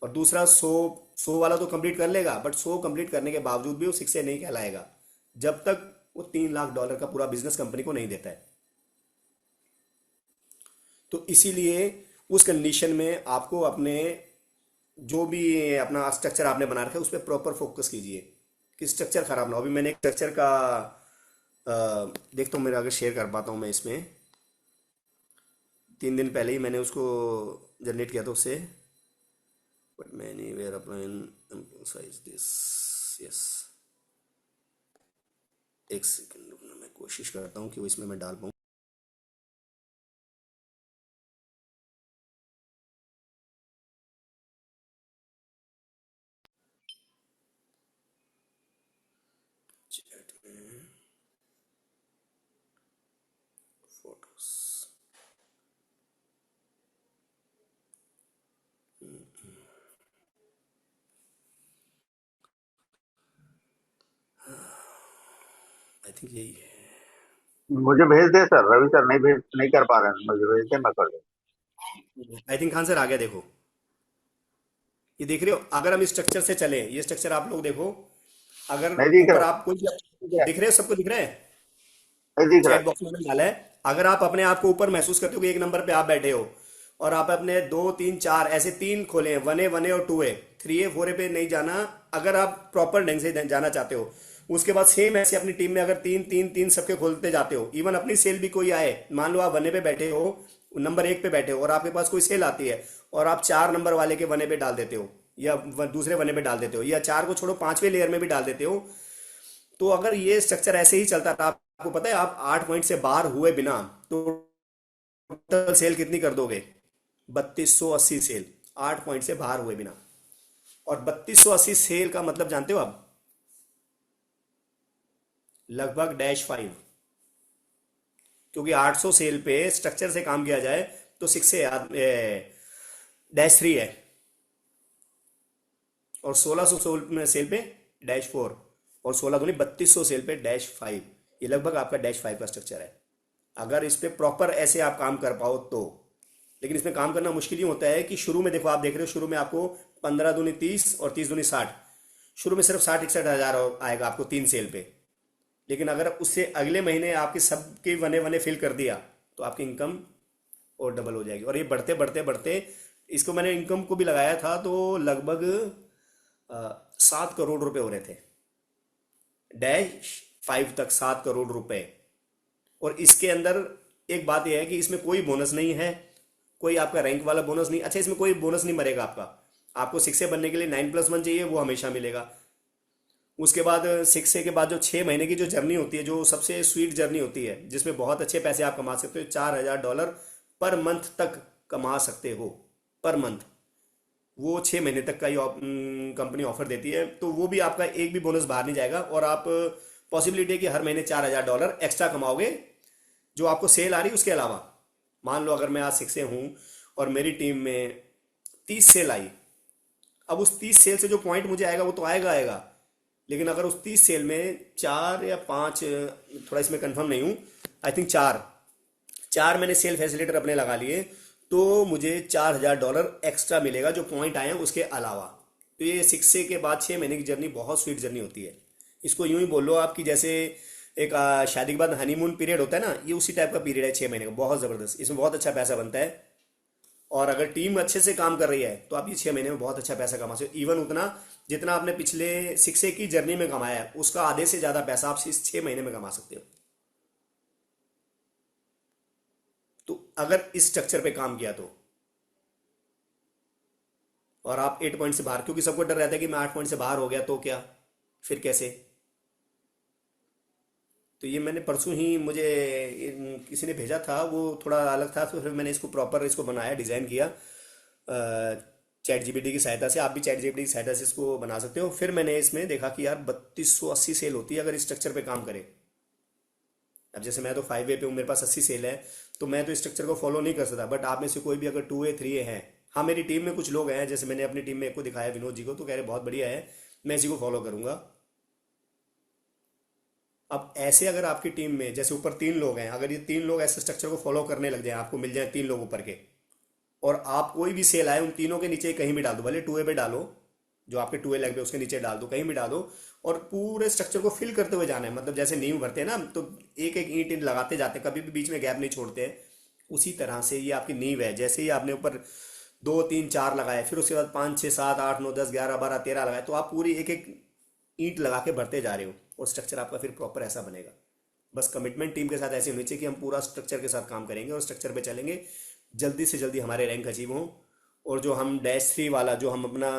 और दूसरा 100 वाला तो कंप्लीट कर लेगा, बट 100 कंप्लीट करने के बावजूद भी वो 6 से नहीं कहलाएगा जब तक वो $3 लाख का पूरा बिजनेस कंपनी को नहीं देता है। तो इसीलिए उस कंडीशन में आपको अपने जो भी अपना स्ट्रक्चर आपने बना रखा है उस पर प्रॉपर फोकस कीजिए कि स्ट्रक्चर खराब ना हो। अभी मैंने एक स्ट्रक्चर का देखता हूँ, मेरा अगर शेयर कर पाता हूँ मैं इसमें, 3 दिन पहले ही मैंने उसको जनरेट किया था उससे, but many were applying size this, yes. एक सेकंड, मैं कोशिश करता हूँ कि वो इसमें मैं डाल पाऊँ। चैट में फोटोस, आई थिंक यही है। मुझे भेज दे सर, रवि सर नहीं कर पा रहे हैं, मुझे भेज दे, मैं कर दूँ। आई थिंक खान सर आ गया, देखो ये देख रहे हो। अगर हम इस स्ट्रक्चर से चलें, ये स्ट्रक्चर आप लोग देखो, अगर नहीं दिख ऊपर रहा। आप कोई ठीक है, दिख रहे हो, सबको दिख रहा है? ये दिख रहा चैट है। बॉक्स में मैंने डाला है। अगर आप अपने आप को ऊपर महसूस करते हो कि एक नंबर पे आप बैठे हो, और आप अपने दो तीन चार ऐसे तीन खोले हैं, वन ए और two A, three A four A पे नहीं जाना। अगर आप प्रॉपर ढंग से जाना चाहते हो, उसके बाद सेम ऐसे अपनी टीम में अगर तीन तीन तीन सबके खोलते जाते हो, इवन अपनी सेल भी कोई आए, मान लो आप वन ए पे बैठे हो, नंबर एक पे बैठे हो, और आपके पास कोई सेल आती है और आप चार नंबर वाले के वन ए पे डाल देते हो, या दूसरे वन ए पे डाल देते हो, या चार को छोड़ो पांचवें लेयर में भी डाल देते हो, तो अगर ये स्ट्रक्चर ऐसे ही चलता था, आपको पता है आप 8 पॉइंट से बाहर हुए बिना तो टोटल सेल कितनी कर दोगे? 3280 सेल, 8 पॉइंट से बाहर हुए बिना। और 3280 सेल का मतलब जानते हो आप? लगभग -5। क्योंकि 800 सेल पे स्ट्रक्चर से काम किया जाए तो 6 से -3 है, और 1600 सेल पे -4, और 16 दूनी 3200 सेल पे -5। ये लगभग आपका -5 का स्ट्रक्चर है, अगर इस पे प्रॉपर ऐसे आप काम कर पाओ तो। लेकिन इसमें काम करना मुश्किल ही होता है कि शुरू में देखो, आप देख रहे हो शुरू में आपको 15 दूनी 30 और 30 दूनी 60, शुरू में सिर्फ 60-61 हजार आएगा आपको 3 सेल पे। लेकिन अगर उससे अगले महीने आपके सबके वने वने फिल कर दिया तो आपकी इनकम और डबल हो जाएगी। और ये बढ़ते बढ़ते बढ़ते, इसको मैंने इनकम को भी लगाया था तो लगभग 7 करोड़ रुपए हो रहे थे, -5 तक 7 करोड़ रुपए। और इसके अंदर एक बात यह है कि इसमें कोई बोनस नहीं है, कोई आपका रैंक वाला बोनस नहीं। अच्छा, इसमें कोई बोनस नहीं मरेगा आपका, आपको 6 से बनने के लिए 9+1 चाहिए, वो हमेशा मिलेगा। उसके बाद 6 से के बाद जो 6 महीने की जो जर्नी होती है, जो सबसे स्वीट जर्नी होती है, जिसमें बहुत अच्छे पैसे आप कमा सकते हो, $4000 पर मंथ तक कमा सकते हो पर मंथ, वो 6 महीने तक का ही कंपनी ऑफर देती है। तो वो भी आपका एक भी बोनस बाहर नहीं जाएगा, और आप पॉसिबिलिटी है कि हर महीने $4000 एक्स्ट्रा कमाओगे, जो आपको सेल आ रही है उसके अलावा। मान लो अगर मैं आज 6 से हूँ और मेरी टीम में 30 सेल आई, अब उस 30 सेल से जो पॉइंट मुझे आएगा वो तो आएगा आएगा, लेकिन अगर उस 30 सेल में 4 या 5, थोड़ा इसमें कंफर्म नहीं हूँ, आई थिंक 4 मैंने सेल फैसिलिटेटर अपने लगा लिए, तो मुझे $4000 एक्स्ट्रा मिलेगा जो पॉइंट आए हैं उसके अलावा। तो ये 6 से के बाद 6 महीने की जर्नी बहुत स्वीट जर्नी होती है। इसको यूं ही बोलो आप कि जैसे एक शादी के बाद हनीमून पीरियड होता है ना, ये उसी टाइप का पीरियड है 6 महीने का, बहुत ज़बरदस्त। इसमें बहुत अच्छा पैसा बनता है, और अगर टीम अच्छे से काम कर रही है तो आप ये 6 महीने में बहुत अच्छा पैसा कमा सकते हो। इवन उतना जितना आपने पिछले 6 की जर्नी में कमाया है, उसका आधे से ज़्यादा पैसा आप इस 6 महीने में कमा सकते हो। तो अगर इस स्ट्रक्चर पे काम किया तो, और आप 8 पॉइंट से बाहर, क्योंकि सबको डर रहता है कि मैं 8 पॉइंट से बाहर हो गया तो क्या, फिर कैसे। तो ये मैंने परसों ही, मुझे किसी ने भेजा था, वो थोड़ा अलग था, तो फिर मैंने इसको प्रॉपर इसको बनाया, डिज़ाइन किया चैट जीपीटी की सहायता से। आप भी चैट जीपीटी की सहायता से इसको बना सकते हो। फिर मैंने इसमें देखा कि यार 3280 सेल होती है अगर इस स्ट्रक्चर पे काम करे। अब जैसे मैं तो 5 वे पे हूँ, मेरे पास 80 सेल है, तो मैं तो इस स्ट्रक्चर को फॉलो नहीं कर सकता। बट आप में से कोई भी अगर 2 ए 3 ए है, हाँ मेरी टीम में कुछ लोग हैं, जैसे मैंने अपनी टीम में एक को दिखाया, विनोद जी को, तो कह रहे बहुत बढ़िया है, मैं इसी को फॉलो करूंगा। अब ऐसे अगर आपकी टीम में जैसे ऊपर 3 लोग हैं, अगर ये 3 लोग ऐसे स्ट्रक्चर को फॉलो करने लग जाए, आपको मिल जाए 3 लोग ऊपर के, और आप कोई भी सेल आए उन तीनों के नीचे कहीं भी डाल दो, भले 2 ए पे डालो, जो आपके 2 ए लग पे उसके नीचे डाल दो, कहीं भी डाल दो, और पूरे स्ट्रक्चर को फिल करते हुए जाना है। मतलब जैसे नींव भरते हैं ना, तो एक एक ईंट लगाते जाते हैं, कभी भी बीच में गैप नहीं छोड़ते हैं। उसी तरह से ये आपकी नींव है। जैसे ही आपने ऊपर 2 3 4 लगाए, फिर उसके बाद 5 6 7 8 9 10 11 12 13 लगाए, तो आप पूरी एक एक ईंट लगा के भरते जा रहे हो, और स्ट्रक्चर आपका फिर प्रॉपर ऐसा बनेगा। बस कमिटमेंट टीम के साथ ऐसी होनी चाहिए कि हम पूरा स्ट्रक्चर के साथ काम करेंगे और स्ट्रक्चर पे चलेंगे, जल्दी से जल्दी हमारे रैंक अचीव हों। और जो हम -3 वाला, जो हम अपना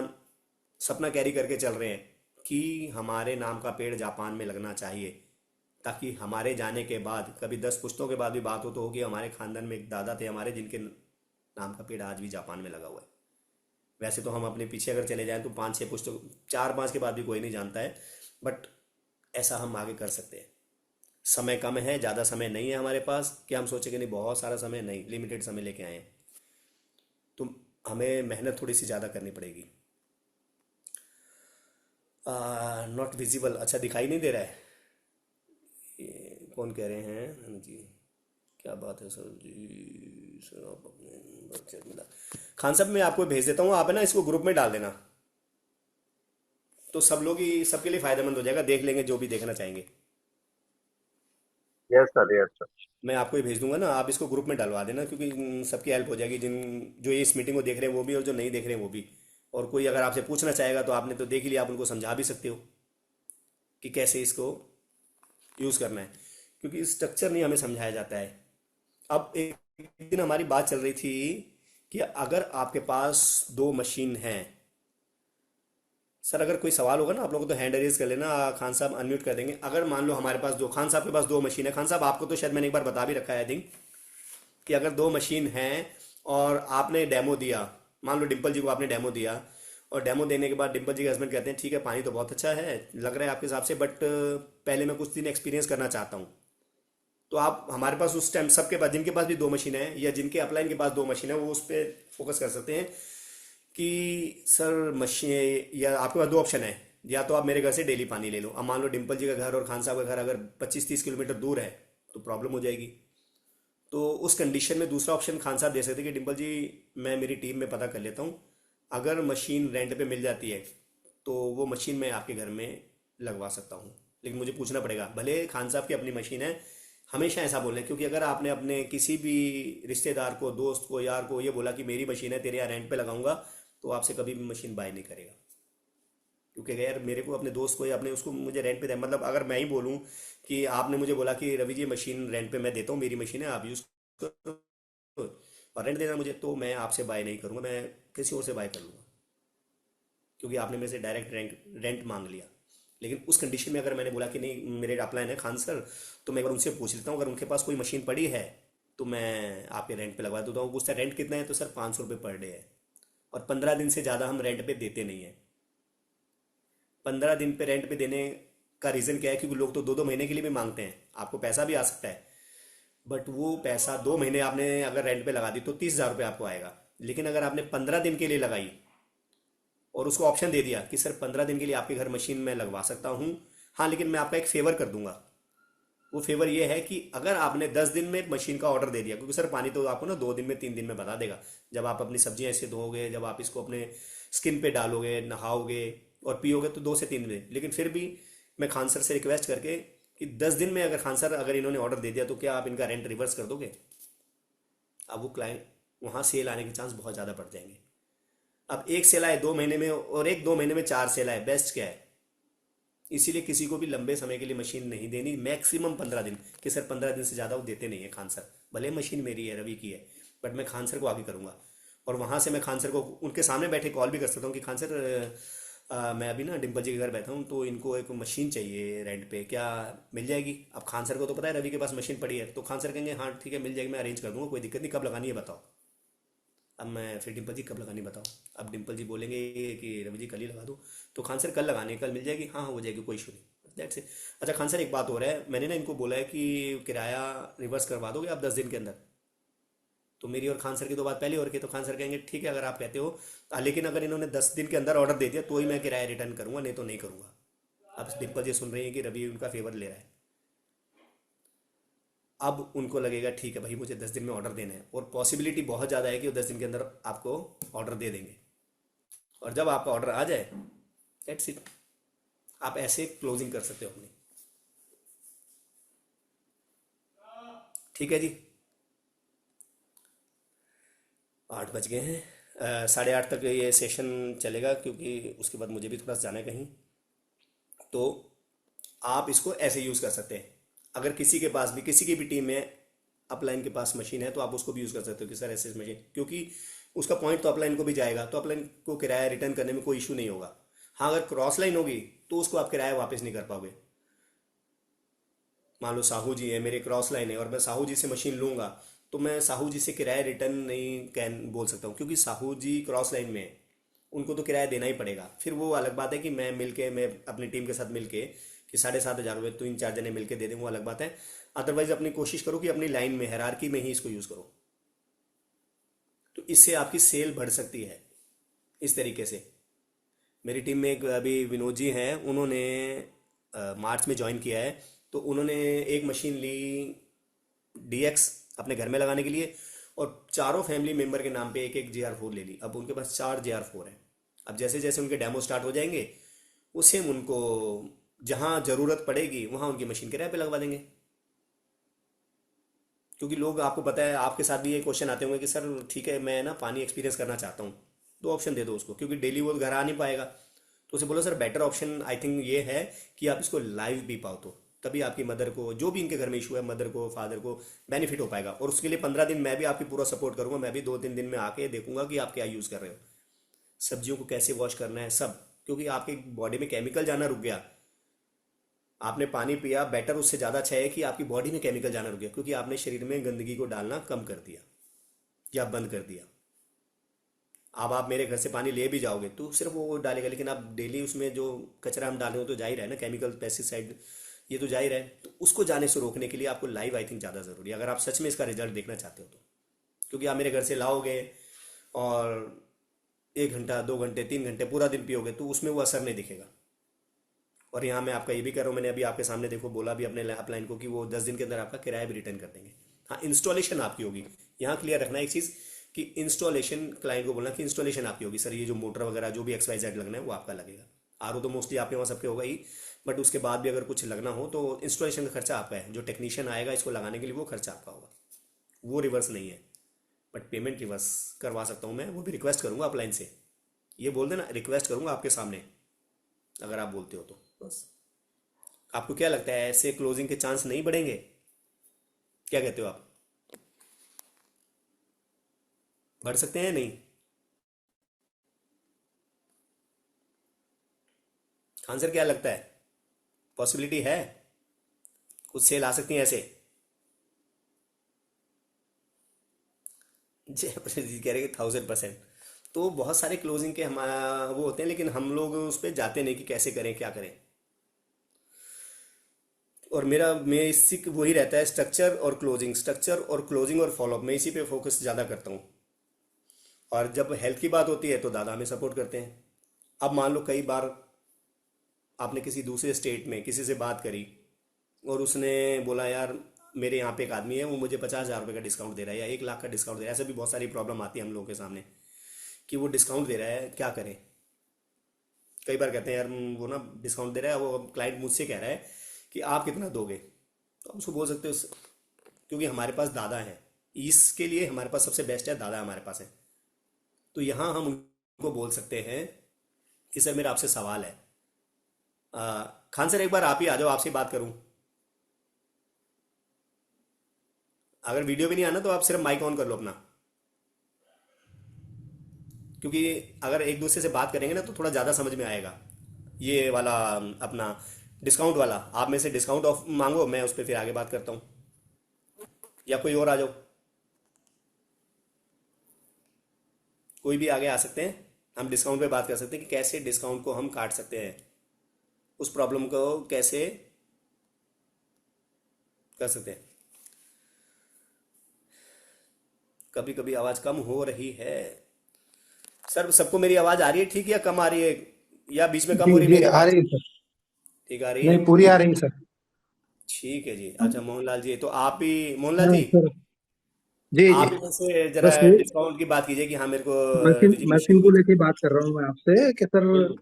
सपना कैरी करके चल रहे हैं कि हमारे नाम का पेड़ जापान में लगना चाहिए, ताकि हमारे जाने के बाद कभी 10 पुश्तों के बाद भी बात हो तो होगी हमारे खानदान में एक दादा थे हमारे, जिनके नाम का पेड़ आज भी जापान में लगा हुआ है। वैसे तो हम अपने पीछे अगर चले जाएं तो 5 6 पुश्तों, 4 5 के बाद भी कोई नहीं जानता है, बट ऐसा हम आगे कर सकते हैं। समय कम है, ज़्यादा समय नहीं है हमारे पास कि हम सोचें कि नहीं बहुत सारा समय, नहीं, लिमिटेड समय लेके आए हैं, तो हमें मेहनत थोड़ी सी ज़्यादा करनी पड़ेगी। नॉट विजिबल, अच्छा दिखाई नहीं दे रहा है, ये कौन कह रहे हैं? हाँ जी, क्या बात है सर जी, सर आप अपने बच्चे मिला, खान साहब मैं आपको भेज देता हूँ, आप है ना इसको ग्रुप में डाल देना, तो सब लोग ही, सबके लिए फ़ायदेमंद हो जाएगा, देख लेंगे जो भी देखना चाहेंगे। Yes sir. मैं आपको ही भेज दूंगा ना, आप इसको ग्रुप में डलवा देना, क्योंकि सबकी हेल्प हो जाएगी, जिन जो ये इस मीटिंग को देख रहे हैं वो भी और जो नहीं देख रहे हैं वो भी। और कोई अगर आपसे पूछना चाहेगा तो आपने तो देख ही लिया, आप उनको समझा भी सकते हो कि कैसे इसको यूज़ करना है, क्योंकि स्ट्रक्चर नहीं हमें समझाया जाता है। अब एक दिन हमारी बात चल रही थी कि अगर आपके पास दो मशीन हैं, सर अगर कोई सवाल होगा ना आप लोगों को तो हैंड रेज कर लेना, खान साहब अनम्यूट कर देंगे। अगर मान लो हमारे पास दो, खान साहब के पास दो मशीन है, खान साहब आपको तो शायद मैंने एक बार बता भी रखा है आई थिंक, कि अगर दो मशीन हैं और आपने डेमो दिया, मान लो डिम्पल जी को आपने डेमो दिया, और डेमो देने के बाद डिम्पल जी के हस्बैंड कहते हैं ठीक है पानी तो बहुत अच्छा है लग रहा है आपके हिसाब से, बट पहले मैं कुछ दिन एक्सपीरियंस करना चाहता हूँ। तो आप हमारे पास उस टाइम सबके पास, जिनके पास भी दो मशीन है या जिनके अपलाइन के पास दो मशीन है, वो उस पर फोकस कर सकते हैं कि सर मशीन, या आपके पास दो ऑप्शन है, या तो आप मेरे घर से डेली पानी ले लो। अब मान लो डिम्पल जी का घर और खान साहब का घर अगर 25-30 किलोमीटर दूर है तो प्रॉब्लम हो जाएगी। तो उस कंडीशन में दूसरा ऑप्शन खान साहब दे सकते हैं कि डिम्पल जी मैं मेरी टीम में पता कर लेता हूँ, अगर मशीन रेंट पे मिल जाती है तो वो मशीन मैं आपके घर में लगवा सकता हूँ, लेकिन मुझे पूछना पड़ेगा। भले खान साहब की अपनी मशीन है, हमेशा ऐसा बोलें, क्योंकि अगर आपने अपने किसी भी रिश्तेदार को, दोस्त को, यार को ये बोला कि मेरी मशीन है तेरे यहाँ रेंट पे लगाऊंगा, तो आपसे कभी भी मशीन बाय नहीं करेगा। क्योंकि अगर यार मेरे को अपने दोस्त को या अपने उसको मुझे रेंट पे दे, मतलब अगर मैं ही बोलूँ कि आपने मुझे बोला कि रवि जी मशीन रेंट पे मैं देता हूँ, मेरी मशीन है आप यूज़ करो और रेंट देना मुझे, तो मैं आपसे बाय नहीं करूँगा, मैं किसी और से बाय कर लूँगा, क्योंकि आपने मेरे से डायरेक्ट रेंट मांग लिया। लेकिन उस कंडीशन में अगर मैंने बोला कि नहीं मेरे अपलाइन है खान सर, तो मैं एक बार उनसे पूछ लेता हूँ, अगर उनके पास कोई मशीन पड़ी है तो मैं आपके रेंट पे लगवा देता हूँ। पूछता है रेंट कितना है, तो सर 500 रुपये पर डे है, और 15 दिन से ज़्यादा हम रेंट पे देते नहीं हैं। 15 दिन पे रेंट पे देने का रीज़न क्या है, क्योंकि लोग तो 2-2 महीने के लिए भी मांगते हैं, आपको पैसा भी आ सकता है, बट वो पैसा 2 महीने आपने अगर रेंट पे लगा दी तो 30,000 रुपये आपको आएगा। लेकिन अगर आपने 15 दिन के लिए लगाई और उसको ऑप्शन दे दिया कि सर 15 दिन के लिए आपके घर मशीन में लगवा सकता हूँ, हाँ लेकिन मैं आपका एक फेवर कर दूंगा। वो फेवर ये है कि अगर आपने 10 दिन में मशीन का ऑर्डर दे दिया, क्योंकि सर पानी तो आपको ना 2 दिन में 3 दिन में बता देगा, जब आप अपनी सब्जियां ऐसे धोओगे, जब आप इसको अपने स्किन पे डालोगे, नहाओगे और पियोगे, तो 2 से 3 दिन। लेकिन फिर भी मैं खान सर से रिक्वेस्ट करके कि 10 दिन में अगर खान सर अगर इन्होंने ऑर्डर दे दिया तो क्या आप इनका रेंट रिवर्स कर दोगे? अब वो क्लाइंट, वहाँ सेल आने के चांस बहुत ज़्यादा बढ़ जाएंगे। अब एक सेल आए 2 महीने में और एक 2 महीने में 4 सेल आए, बेस्ट क्या है? इसीलिए किसी को भी लंबे समय के लिए मशीन नहीं देनी, मैक्सिमम 15 दिन, कि सर 15 दिन से ज़्यादा वो देते नहीं है खान सर। भले मशीन मेरी है, रवि की है, बट मैं खान सर को आगे करूँगा, और वहाँ से मैं खान सर को उनके सामने बैठे कॉल भी कर सकता हूँ कि खान सर मैं अभी ना डिम्पल जी के घर बैठा हूँ, तो इनको एक मशीन चाहिए रेंट पे, क्या मिल जाएगी? अब खान सर को तो पता है रवि के पास मशीन पड़ी है, तो खान सर कहेंगे हाँ ठीक है मिल जाएगी, मैं अरेंज कर दूंगा, कोई दिक्कत नहीं, कब लगानी है बताओ। अब मैं फिर डिम्पल जी कब लगानी बताओ, अब डिम्पल जी बोलेंगे कि रवि जी कल ही लगा दो, तो खान सर कल लगाने, कल मिल जाएगी, हाँ हाँ हो जाएगी, कोई इशू नहीं, दैट्स इट। अच्छा खान सर एक बात हो रहा है, मैंने ना इनको बोला है कि किराया रिवर्स करवा दोगे आप 10 दिन के अंदर, तो मेरी और खान सर की तो बात पहले हो रही है, तो खान सर कहेंगे ठीक है अगर आप कहते हो, लेकिन अगर इन्होंने 10 दिन के अंदर ऑर्डर दे दिया तो ही मैं किराया रिटर्न करूंगा, नहीं तो नहीं करूंगा। अब डिम्पल जी सुन रही है कि रवि उनका फेवर ले रहा है, अब उनको लगेगा ठीक है भाई मुझे 10 दिन में ऑर्डर देना है, और पॉसिबिलिटी बहुत ज़्यादा है कि वो 10 दिन के अंदर आपको ऑर्डर दे देंगे, और जब आपका ऑर्डर आ जाए दैट्स इट, आप ऐसे क्लोजिंग कर सकते हो अपनी। ठीक है जी, 8 बज गए हैं, 8:30 तक ये सेशन चलेगा, क्योंकि उसके बाद मुझे भी थोड़ा सा जाना है कहीं। तो आप इसको ऐसे यूज़ कर सकते हैं, अगर किसी के पास भी, किसी की भी टीम में अपलाइन के पास मशीन है तो आप उसको भी यूज़ कर सकते हो कि सर ऐसे मशीन, क्योंकि उसका पॉइंट तो अपलाइन को भी जाएगा, तो अपलाइन को किराया रिटर्न करने में कोई इशू नहीं होगा। हाँ अगर क्रॉस लाइन होगी तो उसको आप किराया वापस नहीं कर पाओगे। मान लो साहू जी है, मेरे क्रॉस लाइन है, और मैं साहू जी से मशीन लूँगा, तो मैं साहू जी से किराया रिटर्न नहीं कैन बोल सकता हूँ, क्योंकि साहू जी क्रॉस लाइन में है, उनको तो किराया देना ही पड़ेगा। फिर वो अलग बात है कि मैं मिलके, मैं अपनी टीम के साथ मिलके कि 7,500 रुपये 3-4 जने मिलके दे दें, वो अलग बात है। अदरवाइज अपनी कोशिश करो कि अपनी लाइन में, हायरार्की में ही इसको यूज़ करो, तो इससे आपकी सेल बढ़ सकती है। इस तरीके से मेरी टीम में एक अभी विनोद जी हैं, उन्होंने मार्च में ज्वाइन किया है, तो उन्होंने एक मशीन ली DX अपने घर में लगाने के लिए, और चारों फैमिली मेंबर के नाम पे एक एक JR4 ले ली। अब उनके पास 4 JR4 है। अब जैसे जैसे उनके डेमो स्टार्ट हो जाएंगे, उससे हम उनको जहाँ ज़रूरत पड़ेगी वहाँ उनकी मशीन किराए पे लगवा देंगे। क्योंकि लोग, आपको पता है, आपके साथ भी ये क्वेश्चन आते होंगे कि सर ठीक है, मैं ना पानी एक्सपीरियंस करना चाहता हूँ, तो ऑप्शन दे दो उसको, क्योंकि डेली वो घर आ नहीं पाएगा। तो उसे बोलो sir better option I think ये है कि आप इसको लाइव पी पाओ, तो तभी आपकी मदर को, जो भी इनके घर में इशू है, मदर को, फादर को बेनिफिट हो पाएगा। और उसके लिए 15 दिन मैं भी आपकी पूरा सपोर्ट करूंगा। मैं भी 2-3 दिन में आके देखूंगा कि आप क्या यूज़ कर रहे हो, सब्जियों को कैसे वॉश करना है सब, क्योंकि आपके बॉडी में केमिकल जाना रुक गया। आपने पानी पिया, बेटर उससे ज़्यादा अच्छा है कि आपकी बॉडी में केमिकल जाना रुक गया, क्योंकि आपने शरीर में गंदगी को डालना कम कर दिया या बंद कर दिया। अब आप मेरे घर से पानी ले भी जाओगे तो सिर्फ वो डालेगा, लेकिन आप डेली उसमें जो कचरा हम डाल रहे हो तो जा ही रहा है ना, केमिकल, पेस्टिसाइड, ये तो जा ही रहा है। तो उसको जाने से रोकने के लिए आपको लाइव आई थिंक ज़्यादा ज़रूरी है, अगर आप सच में इसका रिजल्ट देखना चाहते हो तो। क्योंकि आप मेरे घर से लाओगे और 1 घंटा, 2 घंटे, 3 घंटे, पूरा दिन पियोगे तो उसमें वो असर नहीं दिखेगा। और यहाँ मैं आपका ये भी कर रहा हूँ, मैंने अभी आपके सामने देखो बोला भी अपने अपलाइन को कि वो 10 दिन के अंदर आपका किराया भी रिटर्न कर देंगे। हाँ, इंस्टॉलेशन आपकी होगी। यहाँ क्लियर रखना एक चीज़ कि इंस्टॉलेशन, क्लाइंट को बोलना कि इंस्टॉलेशन आपकी होगी। सर ये जो मोटर वगैरह जो भी XYZ लगना है वो आपका लगेगा। आरओ तो मोस्टली आपके वहाँ सबके होगा ही, बट उसके बाद भी अगर कुछ लगना हो तो इंस्टॉलेशन का खर्चा आपका है। जो टेक्नीशियन आएगा इसको लगाने के लिए वो खर्चा आपका होगा, वो रिवर्स नहीं है। बट पेमेंट रिवर्स करवा सकता हूँ मैं, वो भी रिक्वेस्ट करूँगा अपलाइन से। ये बोल देना, रिक्वेस्ट करूँगा आपके सामने, अगर आप बोलते हो तो। बस आपको क्या लगता है, ऐसे क्लोजिंग के चांस नहीं बढ़ेंगे? क्या कहते हो आप, बढ़ सकते हैं नहीं? आंसर क्या लगता है, पॉसिबिलिटी है कुछ सेल आ सकती है ऐसे? जय जी कह रहे कि 1000%। तो बहुत सारे क्लोजिंग के हमारा वो होते हैं, लेकिन हम लोग उस पर जाते नहीं कि कैसे करें, क्या करें। और मैं इसी वही रहता है, स्ट्रक्चर और क्लोजिंग, स्ट्रक्चर और क्लोजिंग और फॉलोअप, मैं इसी पे फोकस ज़्यादा करता हूँ। और जब हेल्थ की बात होती है तो दादा हमें सपोर्ट करते हैं। अब मान लो कई बार आपने किसी दूसरे स्टेट में किसी से बात करी और उसने बोला यार मेरे यहाँ पे एक आदमी है, वो मुझे 50,000 रुपये का डिस्काउंट दे रहा है या 1 लाख का डिस्काउंट दे रहा है। ऐसे भी बहुत सारी प्रॉब्लम आती है हम लोगों के सामने कि वो डिस्काउंट दे रहा है, क्या करें। कई बार कहते हैं यार वो ना डिस्काउंट दे रहा है, वो क्लाइंट मुझसे कह रहा है कि आप कितना दोगे, तो हम उसको बोल सकते हो क्योंकि हमारे पास दादा है, इसके लिए हमारे पास सबसे बेस्ट है दादा हमारे पास है। तो यहाँ हम उनको बोल सकते हैं कि सर मेरा आपसे सवाल है, खान सर एक बार आप ही आ जाओ, आपसे बात करूं। अगर वीडियो भी नहीं आना तो आप सिर्फ माइक ऑन कर लो अपना, क्योंकि अगर एक दूसरे से बात करेंगे ना तो थोड़ा ज़्यादा समझ में आएगा। ये वाला अपना डिस्काउंट वाला, आप में से डिस्काउंट ऑफ मांगो, मैं उस पर फिर आगे बात करता हूँ, या कोई और आ जाओ, कोई भी आगे आ सकते हैं। हम डिस्काउंट पे बात कर सकते हैं कि कैसे डिस्काउंट को हम काट सकते हैं, उस प्रॉब्लम को कैसे कर सकते हैं। कभी कभी आवाज़ कम हो रही है सर, सबको मेरी आवाज़ आ रही है ठीक, या कम आ रही है, या बीच में कम जी हो रही है जी मेरी आ आवाज़? रही है सर। ठीक आ रही है, नहीं, पूरी आ रही है सर। ठीक है जी। अच्छा मोहनलाल जी, तो आप ही, मोहनलाल हाँ जी सर। जी जी। आप इधर से जरा बस ये डिस्काउंट की बात कीजिए कि हाँ मेरे को मशीन विजिटेशन मशीन को की। लेके बात कर रहा हूँ मैं आपसे कि सर, बिल्कुल।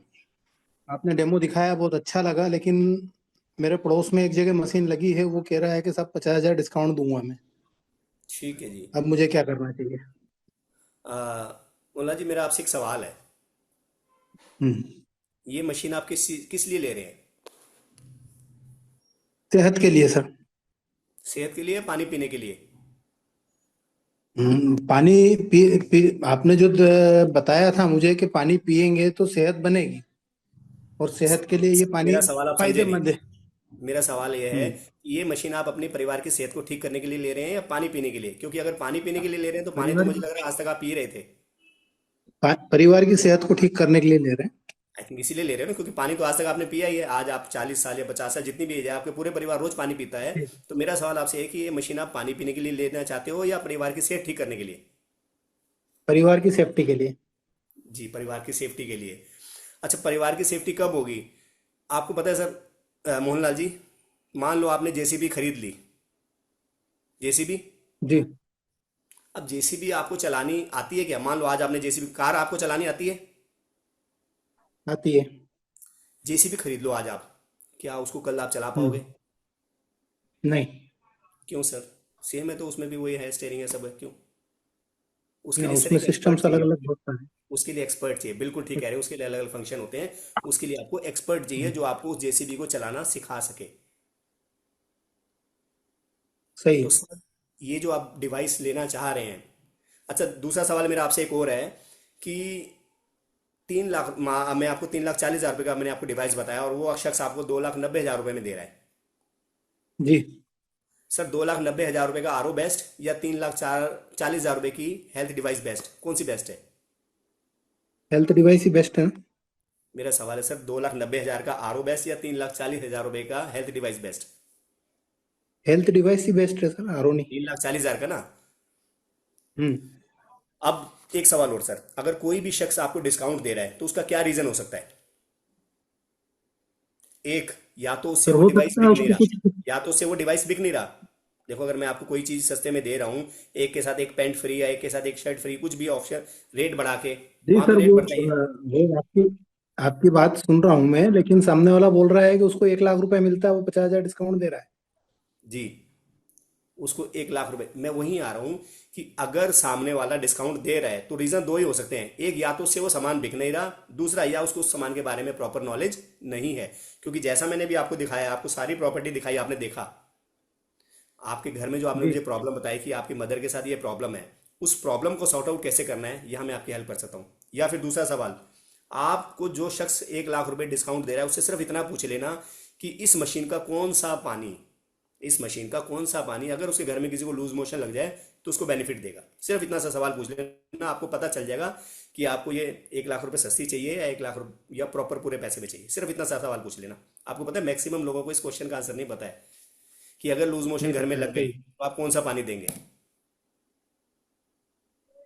आपने डेमो दिखाया बहुत अच्छा लगा, लेकिन मेरे पड़ोस में एक जगह मशीन लगी है, वो कह रहा है कि साहब 50,000 डिस्काउंट दूंगा मैं। ठीक है जी। अब मुझे क्या करना चाहिए? मोहनलाल जी मेरा आपसे एक सवाल है, हम्म। ये मशीन आप किस लिए ले रहे हैं? सेहत के लिए सर। सेहत के लिए, पानी पीने के लिए? पानी आपने जो बताया था मुझे कि पानी पिएंगे तो सेहत बनेगी, और सेहत के लिए ये पानी मेरा सवाल आप समझे नहीं। फायदेमंद है। मेरा सवाल यह है हम्म। कि ये मशीन आप अपने परिवार की सेहत को ठीक करने के लिए ले रहे हैं या पानी पीने के लिए? क्योंकि अगर पानी पीने के लिए ले रहे हैं तो पानी तो परिवार मुझे लग रहा है आज तक आप पी रहे थे। परिवार की सेहत को ठीक करने के लिए ले रहे हैं। आई थिंक इसीलिए ले रहे हो ना, क्योंकि पानी तो आज तक आपने पिया ही है। आज आप 40 साल या 50 साल जितनी भी एज है, आपके पूरे परिवार रोज पानी पीता है। तो मेरा सवाल आपसे है कि ये मशीन आप पानी पीने के लिए लेना चाहते हो या परिवार की सेहत ठीक करने के लिए? परिवार की सेफ्टी के लिए। जी, परिवार की सेफ्टी के लिए। अच्छा, परिवार की सेफ्टी कब होगी आपको पता है सर? मोहनलाल जी, मान लो आपने जेसीबी खरीद ली, जेसीबी। जी। अब जेसीबी आपको चलानी आती है क्या? मान लो आज आपने जेसीबी, कार आपको चलानी आती है? आती है। जेसीबी खरीद लो आज आप, क्या उसको कल आप चला हम्म। पाओगे? नहीं। क्यों सर? सेम है तो उसमें भी वही है, स्टेयरिंग है, सब है, क्यों? उसके ना, लिए सर उसमें एक एक्सपर्ट सिस्टम्स अलग चाहिए। अलग बहुत सारे उसके लिए एक्सपर्ट चाहिए, बिल्कुल ठीक कह रहे हैं, उसके लिए अलग अलग फंक्शन होते हैं। उसके लिए आपको एक्सपर्ट चाहिए हैं। जो आपको उस जेसीबी को चलाना सिखा सके। सही तो है। सर ये जो आप डिवाइस लेना चाह रहे हैं, अच्छा दूसरा सवाल मेरा आपसे एक और है कि 3 लाख, मैं आपको 3,40,000 रुपये का मैंने आपको डिवाइस बताया और वो शख्स आपको 2,90,000 रुपये में दे रहा है। जी। सर 2,90,000 रुपये का आरओ बेस्ट या 3,40,000 रुपये की हेल्थ डिवाइस बेस्ट, कौन सी बेस्ट है? हेल्थ डिवाइस ही बेस्ट है ना। मेरा सवाल है सर, 2,90,000 का आरओ बेस्ट या 3,40,000 रुपये का health device best? Health device ही बेस्ट है सर, आर ओ नहीं। 3,40,000 का ना। हम्म। अब एक सवाल और सर, अगर कोई भी शख्स आपको डिस्काउंट दे रहा है तो उसका क्या रीजन हो सकता है? एक, या तो उससे सर वो हो डिवाइस सकता है बिक नहीं उसको रहा, कुछ। या तो उससे वो डिवाइस बिक नहीं रहा। देखो अगर मैं आपको कोई चीज सस्ते में दे रहा हूँ, एक के साथ एक पैंट फ्री या एक के साथ एक शर्ट फ्री, कुछ भी ऑप्शन, रेट बढ़ा के, जी वहां तो सर, रेट बढ़ता ही है। वो आपकी आपकी बात सुन रहा हूँ मैं, लेकिन सामने वाला बोल रहा है कि उसको 1 लाख रुपए मिलता है, वो 50,000 डिस्काउंट दे रहा है। जी, उसको 1 लाख रुपए, मैं वहीं आ रहा हूं कि अगर सामने वाला डिस्काउंट दे रहा है तो रीजन दो ही हो सकते हैं, एक या तो उससे वो सामान बिक नहीं रहा, दूसरा या उसको उस सामान के बारे में प्रॉपर नॉलेज नहीं है। क्योंकि जैसा मैंने भी आपको दिखाया, आपको सारी प्रॉपर्टी दिखाई, आपने देखा आपके घर में जो आपने जी। मुझे प्रॉब्लम बताई कि आपकी मदर के साथ ये प्रॉब्लम है, उस प्रॉब्लम को सॉर्ट आउट कैसे करना है, यह मैं आपकी हेल्प कर सकता हूँ। या फिर दूसरा सवाल, आपको जो शख्स 1 लाख रुपए डिस्काउंट दे रहा है उससे सिर्फ इतना पूछ लेना कि इस मशीन का कौन सा पानी अगर उसके घर में किसी को लूज मोशन लग जाए तो उसको बेनिफिट देगा। सिर्फ इतना सा सवाल पूछ लेना, आपको पता चल जाएगा कि आपको ये 1 लाख रुपए सस्ती चाहिए या 1 लाख रुपए या प्रॉपर पूरे पैसे में चाहिए। सिर्फ इतना सा सवाल पूछ लेना। आपको पता है मैक्सिमम लोगों को इस क्वेश्चन का आंसर नहीं पता है कि अगर लूज मोशन नहीं घर में पता है, लग गई सही। तो आप कौन सा पानी देंगे।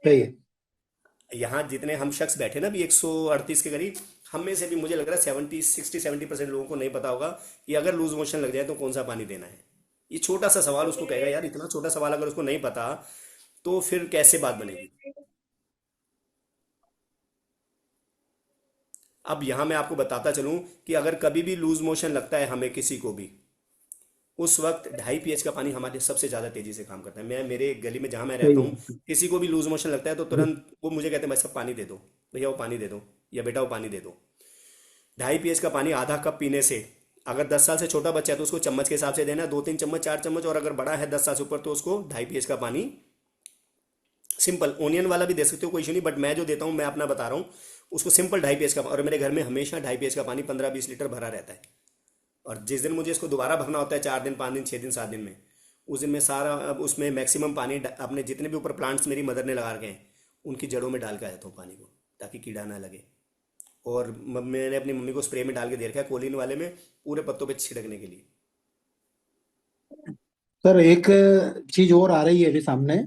सही है। यहाँ जितने हम शख्स बैठे ना अभी 138 के करीब, हम में से भी मुझे लग रहा है 70 60 70% लोगों को नहीं पता होगा कि अगर लूज मोशन लग जाए तो कौन सा पानी देना है। ये छोटा सा सवाल उसको कहेगा यार, इतना छोटा सवाल अगर उसको नहीं पता तो फिर कैसे बात बनेगी। अब यहाँ मैं आपको बताता चलूं कि अगर कभी भी लूज मोशन लगता है हमें किसी को भी, उस वक्त 2.5 pH का पानी हमारे सबसे ज़्यादा तेज़ी से काम करता है। मैं मेरे गली में जहाँ मैं सही रहता हूँ, है। किसी को भी लूज मोशन लगता है तो जी। तुरंत वो मुझे कहते हैं भाई साहब पानी दे दो, भैया वो पानी दे दो, या बेटा वो पानी दे दो। 2.5 pH का पानी आधा कप पीने से, अगर 10 साल से छोटा बच्चा है तो उसको चम्मच के हिसाब से देना है, 2 3 चम्मच 4 चम्मच, और अगर बड़ा है 10 साल से ऊपर तो उसको 2.5 pH का पानी, सिंपल ओनियन वाला भी दे सकते हो, कोई इशू नहीं, बट मैं जो देता हूँ मैं अपना बता रहा हूँ, उसको सिंपल 2.5 pH का। और मेरे घर में हमेशा 2.5 pH का पानी 15 20 लीटर भरा रहता है। और जिस दिन मुझे इसको दोबारा भरना होता है, 4 दिन 5 दिन 6 दिन 7 दिन में, उस दिन मैं सारा अब उसमें मैक्सिमम पानी अपने जितने भी ऊपर प्लांट्स मेरी मदर ने लगा रखे हैं उनकी जड़ों में डाल के आया था पानी को, ताकि कीड़ा ना लगे। और मैंने अपनी मम्मी को स्प्रे में डाल के दे रखा है, कोलिन वाले में, पूरे पत्तों पे छिड़कने के लिए। सर एक चीज और आ रही है अभी सामने,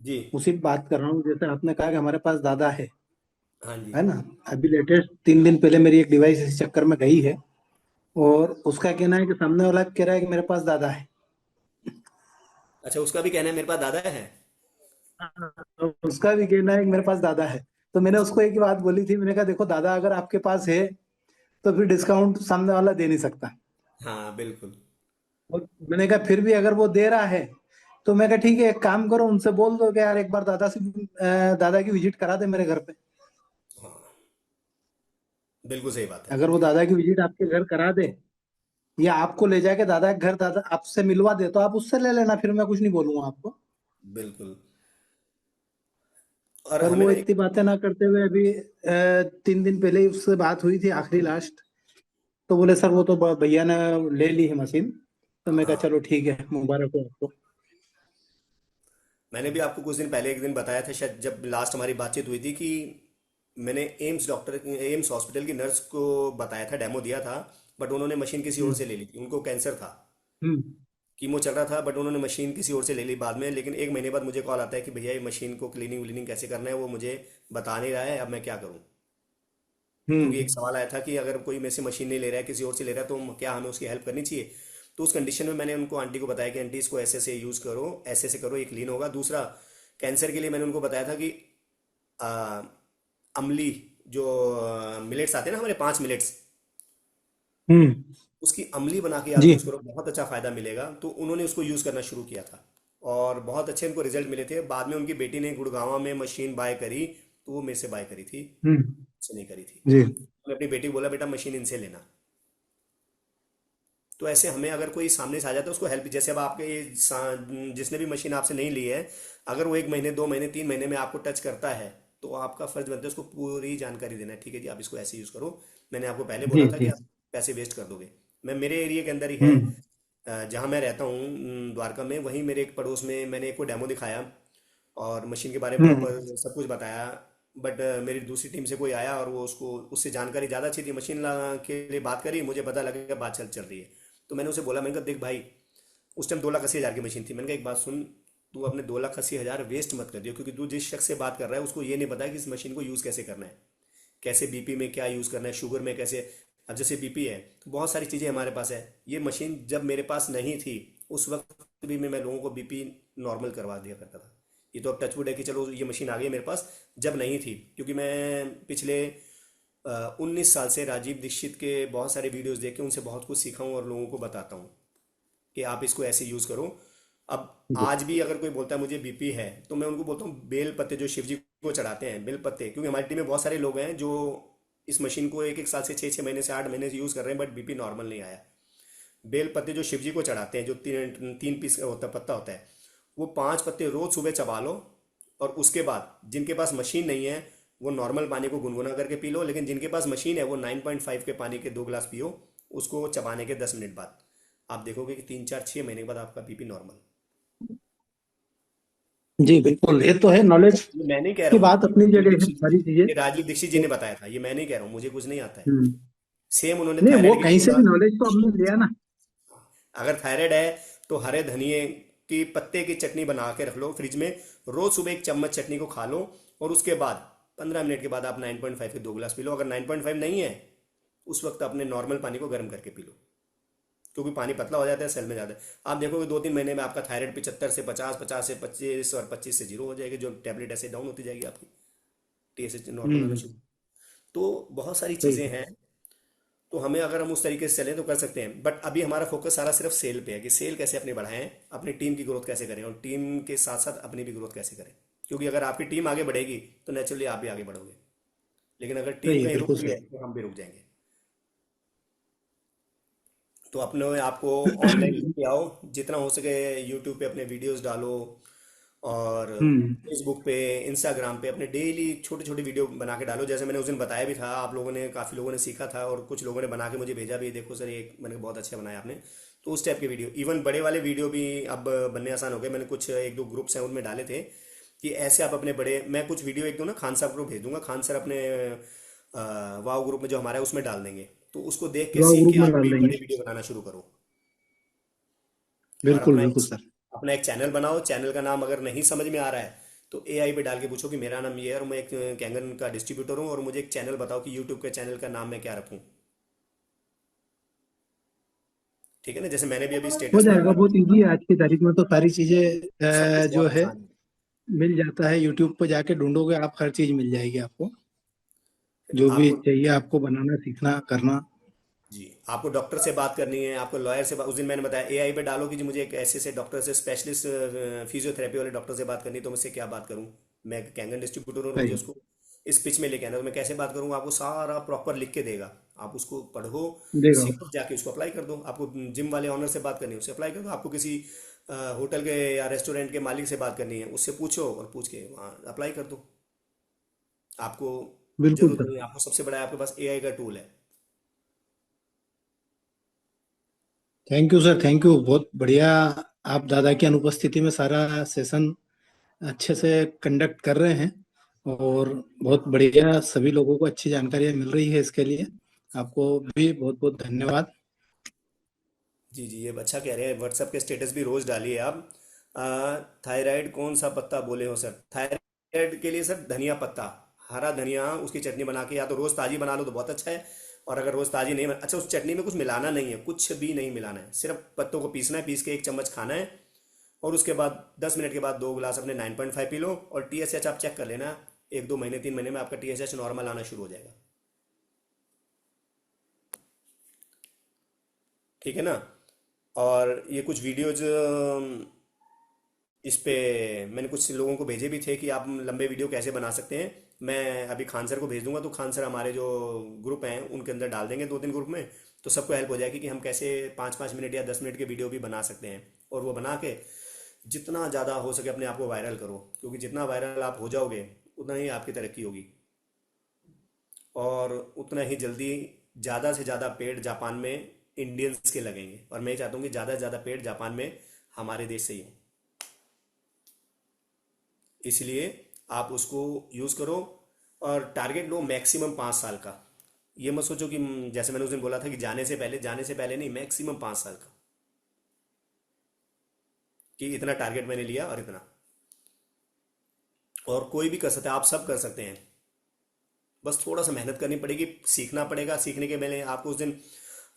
जी। उसी पे बात कर रहा हूँ। जैसे आपने कहा कि हमारे पास दादा हाँ जी। है ना। अभी लेटेस्ट 3 दिन पहले मेरी एक डिवाइस इस चक्कर में गई है, और उसका कहना है कि सामने वाला कह रहा है कि मेरे पास दादा है। अच्छा, उसका भी कहना है मेरे पास दादा है। तो उसका भी कहना है कि मेरे पास दादा है। तो मैंने उसको एक ही बात बोली थी, मैंने कहा देखो दादा अगर आपके पास है तो फिर डिस्काउंट सामने वाला दे नहीं सकता। हाँ बिल्कुल। और मैंने कहा फिर भी अगर वो दे रहा है तो मैं कहा ठीक है, एक काम करो उनसे बोल दो कि यार एक बार दादा की विजिट करा दे मेरे घर पे। हाँ बिल्कुल सही बात है। अगर वो दादा की विजिट आपके घर करा दे, या आपको ले जाके दादा के घर दादा आपसे मिलवा दे, तो आप उससे ले लेना, फिर मैं कुछ नहीं बोलूंगा आपको। बिल्कुल। और पर हमें वो ना इतनी बातें ना करते हुए अभी 3 दिन पहले ही उससे बात हुई थी आखिरी लास्ट, तो बोले सर वो तो भैया ने ले ली है मशीन। तो मैं कहा हाँ, चलो ठीक है, मुबारक हो आपको। मैंने भी आपको कुछ दिन पहले एक दिन बताया था शायद, जब लास्ट हमारी बातचीत हुई थी, कि मैंने एम्स हॉस्पिटल की नर्स को बताया था, डेमो दिया था, बट उन्होंने मशीन किसी और हम्म। से ले ली थी, उनको कैंसर था, हम्म। कीमो चल रहा था, बट उन्होंने मशीन किसी और से ले ली बाद में। लेकिन 1 महीने बाद मुझे कॉल आता है कि भैया ये मशीन को क्लीनिंग व्लीनिंग कैसे करना है वो मुझे बता नहीं रहा है, अब मैं क्या करूँ। क्योंकि एक हम्म। सवाल आया था कि अगर कोई मेरे से मशीन नहीं ले रहा है, किसी और से ले रहा है, तो क्या हमें उसकी हेल्प करनी चाहिए। तो उस कंडीशन में मैंने उनको, आंटी को बताया कि आंटी इसको ऐसे से यूज़ करो, ऐसे से करो, ये क्लीन होगा। दूसरा, कैंसर के लिए मैंने उनको बताया था कि आ, अमली जो मिलेट्स आते हैं ना हमारे 5 मिलेट्स, हम्म। उसकी अमली बना के आप जी। यूज़ करो, बहुत अच्छा फ़ायदा मिलेगा। तो उन्होंने उसको यूज़ करना शुरू किया था और बहुत अच्छे उनको रिजल्ट मिले थे। बाद में उनकी बेटी ने गुड़गांव में मशीन बाय करी, तो वो मेरे से बाय करी थी, हम्म। मुझसे नहीं करी थी। जी। मैं अपनी बेटी को बोला बेटा मशीन इनसे लेना। तो ऐसे हमें अगर कोई सामने से आ जाता है उसको हेल्प, जैसे अब आपके जिसने भी मशीन आपसे नहीं ली है, अगर वो 1 महीने 2 महीने 3 महीने में आपको टच करता है, तो आपका फर्ज बनता है उसको पूरी जानकारी देना है। ठीक है जी, आप इसको ऐसे यूज़ करो, मैंने आपको पहले बोला जी। था कि जी। आप पैसे वेस्ट कर दोगे। मैं मेरे एरिया के अंदर ही है, हम्म। जहाँ मैं रहता हूँ, द्वारका में, वहीं मेरे एक पड़ोस में मैंने एक को डेमो दिखाया और मशीन के बारे में हम्म। प्रॉपर सब कुछ बताया। बट मेरी दूसरी टीम से कोई आया और वो उसको उससे जानकारी ज़्यादा अच्छी थी, मशीन के लिए बात करी, मुझे पता लगा कि बात चल चल रही है। तो मैंने उसे बोला, मैंने कहा देख भाई, उस टाइम 2,80,000 की मशीन थी, मैंने कहा एक बात सुन, तू अपने 2,80,000 वेस्ट मत कर दियो, क्योंकि तू जिस शख्स से बात कर रहा है उसको ये नहीं पता है कि इस मशीन को यूज़ कैसे करना है, कैसे बीपी में क्या यूज़ करना है, शुगर में कैसे। अब जैसे बीपी है तो बहुत सारी चीज़ें हमारे पास है। ये मशीन जब मेरे पास नहीं थी उस वक्त भी मैं लोगों को बीपी नॉर्मल करवा दिया करता था। ये तो अब टचवुड है कि चलो ये मशीन आ गई मेरे पास, जब नहीं थी, क्योंकि मैं पिछले 19 साल से राजीव दीक्षित के बहुत सारे वीडियोस देख के उनसे बहुत कुछ सीखा हूँ और लोगों को बताता हूँ कि आप इसको ऐसे यूज़ करो। अब जी। आज भी अगर कोई बोलता है मुझे बीपी है, तो मैं उनको बोलता हूँ बेल पत्ते जो शिव जी को चढ़ाते हैं, बेल पत्ते, क्योंकि हमारी टीम में बहुत सारे लोग हैं जो इस मशीन को 1-1 साल से 6-6 महीने से 8 महीने से यूज़ कर रहे हैं, बट बीपी नॉर्मल नहीं आया। बेल पत्ते जो शिव जी को चढ़ाते हैं, जो 3 पीस का होता पत्ता होता है, वो 5 पत्ते रोज सुबह चबा लो, और उसके बाद जिनके पास मशीन नहीं है वो नॉर्मल पानी को गुनगुना करके पी लो, लेकिन जिनके पास मशीन है वो 9.5 के पानी के 2 गिलास पियो, उसको चबाने के 10 मिनट बाद। आप देखोगे कि 3-4-6 महीने के बाद आपका बीपी नॉर्मल। जी बिल्कुल, ये तो है, नॉलेज ये मैं नहीं कह रहा की हूँ, बात ये अपनी राजीव जगह है दीक्षित सारी चीजें। ये राजीव दीक्षित जी तो ने बताया था, ये मैं नहीं कह रहा हूँ, मुझे कुछ नहीं आता है। हम्म। सेम उन्होंने नहीं, वो थायराइड के लिए कहीं से बोला। भी नॉलेज तो हमने लिया ना। अगर थायराइड है तो हरे धनिए की पत्ते की चटनी बना के रख लो फ्रिज में, रोज सुबह 1 चम्मच चटनी को खा लो, और उसके बाद 15 मिनट के बाद आप 9.5 के 2 गिलास पी लो। अगर 9.5 नहीं है उस वक्त अपने नॉर्मल पानी को गर्म करके पी लो, क्योंकि पानी पतला हो जाता है, सेल में जाता है। आप देखोगे 2-3 महीने में आपका थायराइड 75 से 50, 50 से 25 और 25 से 0 हो जाएगी, जो टैबलेट ऐसे डाउन होती जाएगी आपकी, टीएसएच नॉर्मल होना हम्म। शुरू। तो बहुत सारी सही चीज़ें है। हैं। तो हमें अगर हम उस तरीके से चलें तो कर सकते हैं, बट अभी हमारा फोकस सारा सिर्फ सेल पे है कि सेल कैसे अपनी बढ़ाएं, अपनी टीम की ग्रोथ कैसे करें, और टीम के साथ साथ अपनी भी ग्रोथ कैसे करें। क्योंकि अगर आपकी टीम आगे बढ़ेगी तो नेचुरली आप भी आगे बढ़ोगे, लेकिन अगर टीम सही है, कहीं रुक बिल्कुल गई सही। है तो हम भी रुक जाएंगे। तो अपने आपको ऑनलाइन लेके आओ, जितना हो सके यूट्यूब पे अपने वीडियोस डालो, और हम्म। फेसबुक पे, इंस्टाग्राम पे अपने डेली छोटे छोटे वीडियो बना के डालो। जैसे मैंने उस दिन बताया भी था, आप लोगों ने, काफ़ी लोगों ने सीखा था, और कुछ लोगों ने बना के मुझे भेजा भी, देखो सर ये मैंने कहा, बहुत अच्छा बनाया आपने। तो उस टाइप के वीडियो, इवन बड़े वाले वीडियो भी अब बनने आसान हो गए। मैंने कुछ 1-2 ग्रुप्स हैं उनमें डाले थे कि ऐसे आप अपने बड़े, मैं कुछ वीडियो एक दो ना खान साहब को भेज दूंगा, खान सर अपने वाव ग्रुप में जो हमारा है उसमें डाल देंगे, तो उसको देख के वाह, सीख ग्रुप के में आप डाल भी देंगे। बड़े वीडियो बनाना शुरू करो। और बिल्कुल बिल्कुल सर। अपना एक चैनल बनाओ। चैनल का नाम अगर नहीं समझ में आ रहा है तो एआई पे डाल के पूछो कि मेरा नाम ये है और मैं एक कैंगन का डिस्ट्रीब्यूटर हूँ, और मुझे एक चैनल बताओ कि यूट्यूब के चैनल का नाम मैं क्या रखूँ। ठीक है ना, जैसे मैंने भी अभी हो स्टेटस में जाएगा, अपना बहुत इजी है आज की तारीख में, तो सारी चीजें सब कुछ जो बहुत है आसान है। मिल जाता है। यूट्यूब पे जाके ढूंढोगे आप, हर चीज मिल जाएगी आपको, जो भी आपको, चाहिए आपको बनाना सीखना करना। जी, आपको डॉक्टर से बात करनी है, आपको लॉयर से बात, उस दिन मैंने बताया एआई पे डालो कि जी मुझे एक ऐसे से डॉक्टर से, स्पेशलिस्ट फिजियोथेरेपी वाले डॉक्टर से बात करनी है, तो मुझसे क्या बात करूं। मैं कैंगन डिस्ट्रीब्यूटर हूँ और मुझे सही। उसको इस पिच में लेके आना है, तो मैं कैसे बात करूंगा, आपको सारा प्रॉपर लिख के देगा। आप उसको पढ़ो, देगा। सीखो, जाके उसको अप्लाई कर दो। आपको जिम वाले ऑनर से बात करनी है, उससे अप्लाई कर दो। आपको किसी होटल के या रेस्टोरेंट के मालिक से बात करनी है, उससे पूछो और पूछ के वहाँ अप्लाई कर दो। आपको बिल्कुल जरूरत सर। नहीं है, आपको सबसे बड़ा है आपके पास एआई का टूल है। Thank you sir, thank you, बहुत बढ़िया। आप दादा की अनुपस्थिति में सारा सेशन अच्छे से कंडक्ट कर रहे हैं, और बहुत बढ़िया, सभी लोगों को अच्छी जानकारियां मिल रही है। इसके लिए आपको भी बहुत बहुत धन्यवाद। जी जी, ये अच्छा कह रहे हैं, व्हाट्सएप के स्टेटस भी रोज डालिए आप। थायराइड कौन सा पत्ता बोले हो सर? थायराइड के लिए सर धनिया पत्ता, हरा धनिया, उसकी चटनी बना के या तो रोज ताजी बना लो तो बहुत अच्छा है। और अगर रोज ताजी नहीं अच्छा, उस चटनी में कुछ मिलाना नहीं है, कुछ भी नहीं मिलाना है, सिर्फ पत्तों को पीसना है, पीस के 1 चम्मच खाना है, और उसके बाद 10 मिनट के बाद 2 गिलास अपने 9.5 पी लो। और टीएसएच आप चेक कर लेना, 1-2 महीने 3 महीने में आपका टीएसएच नॉर्मल आना शुरू हो जाएगा। ठीक है ना। और ये कुछ वीडियोज इस पे मैंने कुछ लोगों को भेजे भी थे कि आप लंबे वीडियो कैसे बना सकते हैं। मैं अभी खान सर को भेज दूंगा, तो खान सर हमारे जो ग्रुप हैं उनके अंदर डाल देंगे, 2-3 ग्रुप में, तो सबको हेल्प हो जाएगी कि हम कैसे 5-5 मिनट या 10 मिनट के वीडियो भी बना सकते हैं। और वो बना के जितना ज़्यादा हो सके अपने आप को वायरल करो, क्योंकि जितना वायरल आप हो जाओगे उतना ही आपकी तरक्की होगी, और उतना ही जल्दी ज़्यादा से ज़्यादा पेड़ जापान में इंडियंस के लगेंगे। और मैं चाहता हूँ कि ज़्यादा से ज़्यादा पेड़ जापान में हमारे देश से ही हो, इसलिए आप उसको यूज़ करो और टारगेट लो मैक्सिमम 5 साल का। ये मत सोचो कि जैसे मैंने उस दिन बोला था कि जाने से पहले नहीं, मैक्सिमम 5 साल का, कि इतना टारगेट मैंने लिया और इतना। और कोई भी कर सकता है, आप सब कर सकते हैं, बस थोड़ा सा मेहनत करनी पड़ेगी, सीखना पड़ेगा। सीखने के मैंने आपको उस दिन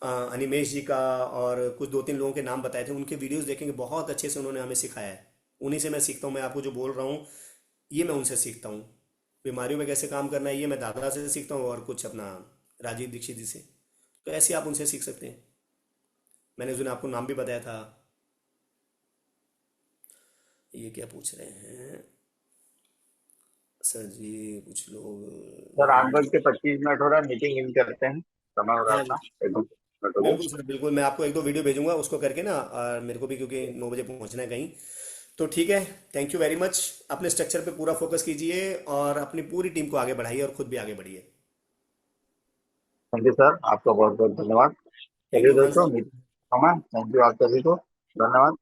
अनिमेश जी का और कुछ 2-3 लोगों के नाम बताए थे, उनके वीडियोस देखेंगे, बहुत अच्छे से उन्होंने हमें सिखाया है। उन्हीं से मैं सीखता हूँ। मैं आपको जो बोल रहा हूँ ये मैं उनसे सीखता हूँ। बीमारियों में कैसे काम करना है ये मैं दादा से सीखता हूँ, और कुछ अपना राजीव दीक्षित जी से। तो ऐसे आप उनसे सीख सकते हैं। मैंने उस दिन आपको नाम भी बताया था। ये क्या पूछ रहे हैं सर जी, कुछ लोग। सर 8:25 हो रहा है, मीटिंग इन करते हैं, समय हो रहा हाँ जी, था, 1-2 मिनट हो बिल्कुल गए। सर, बिल्कुल। मैं आपको 1-2 वीडियो भेजूंगा, उसको करके ना, और मेरे को भी क्योंकि 9 बजे पहुंचना है कहीं। तो ठीक है, थैंक यू वेरी मच। अपने स्ट्रक्चर पे पूरा फोकस कीजिए और अपनी पूरी टीम को आगे बढ़ाइए और खुद भी आगे बढ़िए। थैंक यू सर, आपका बहुत बहुत धन्यवाद। थैंक चलिए यू खान दोस्तों, सर। मीटिंग, थैंक यू आप सभी को, धन्यवाद।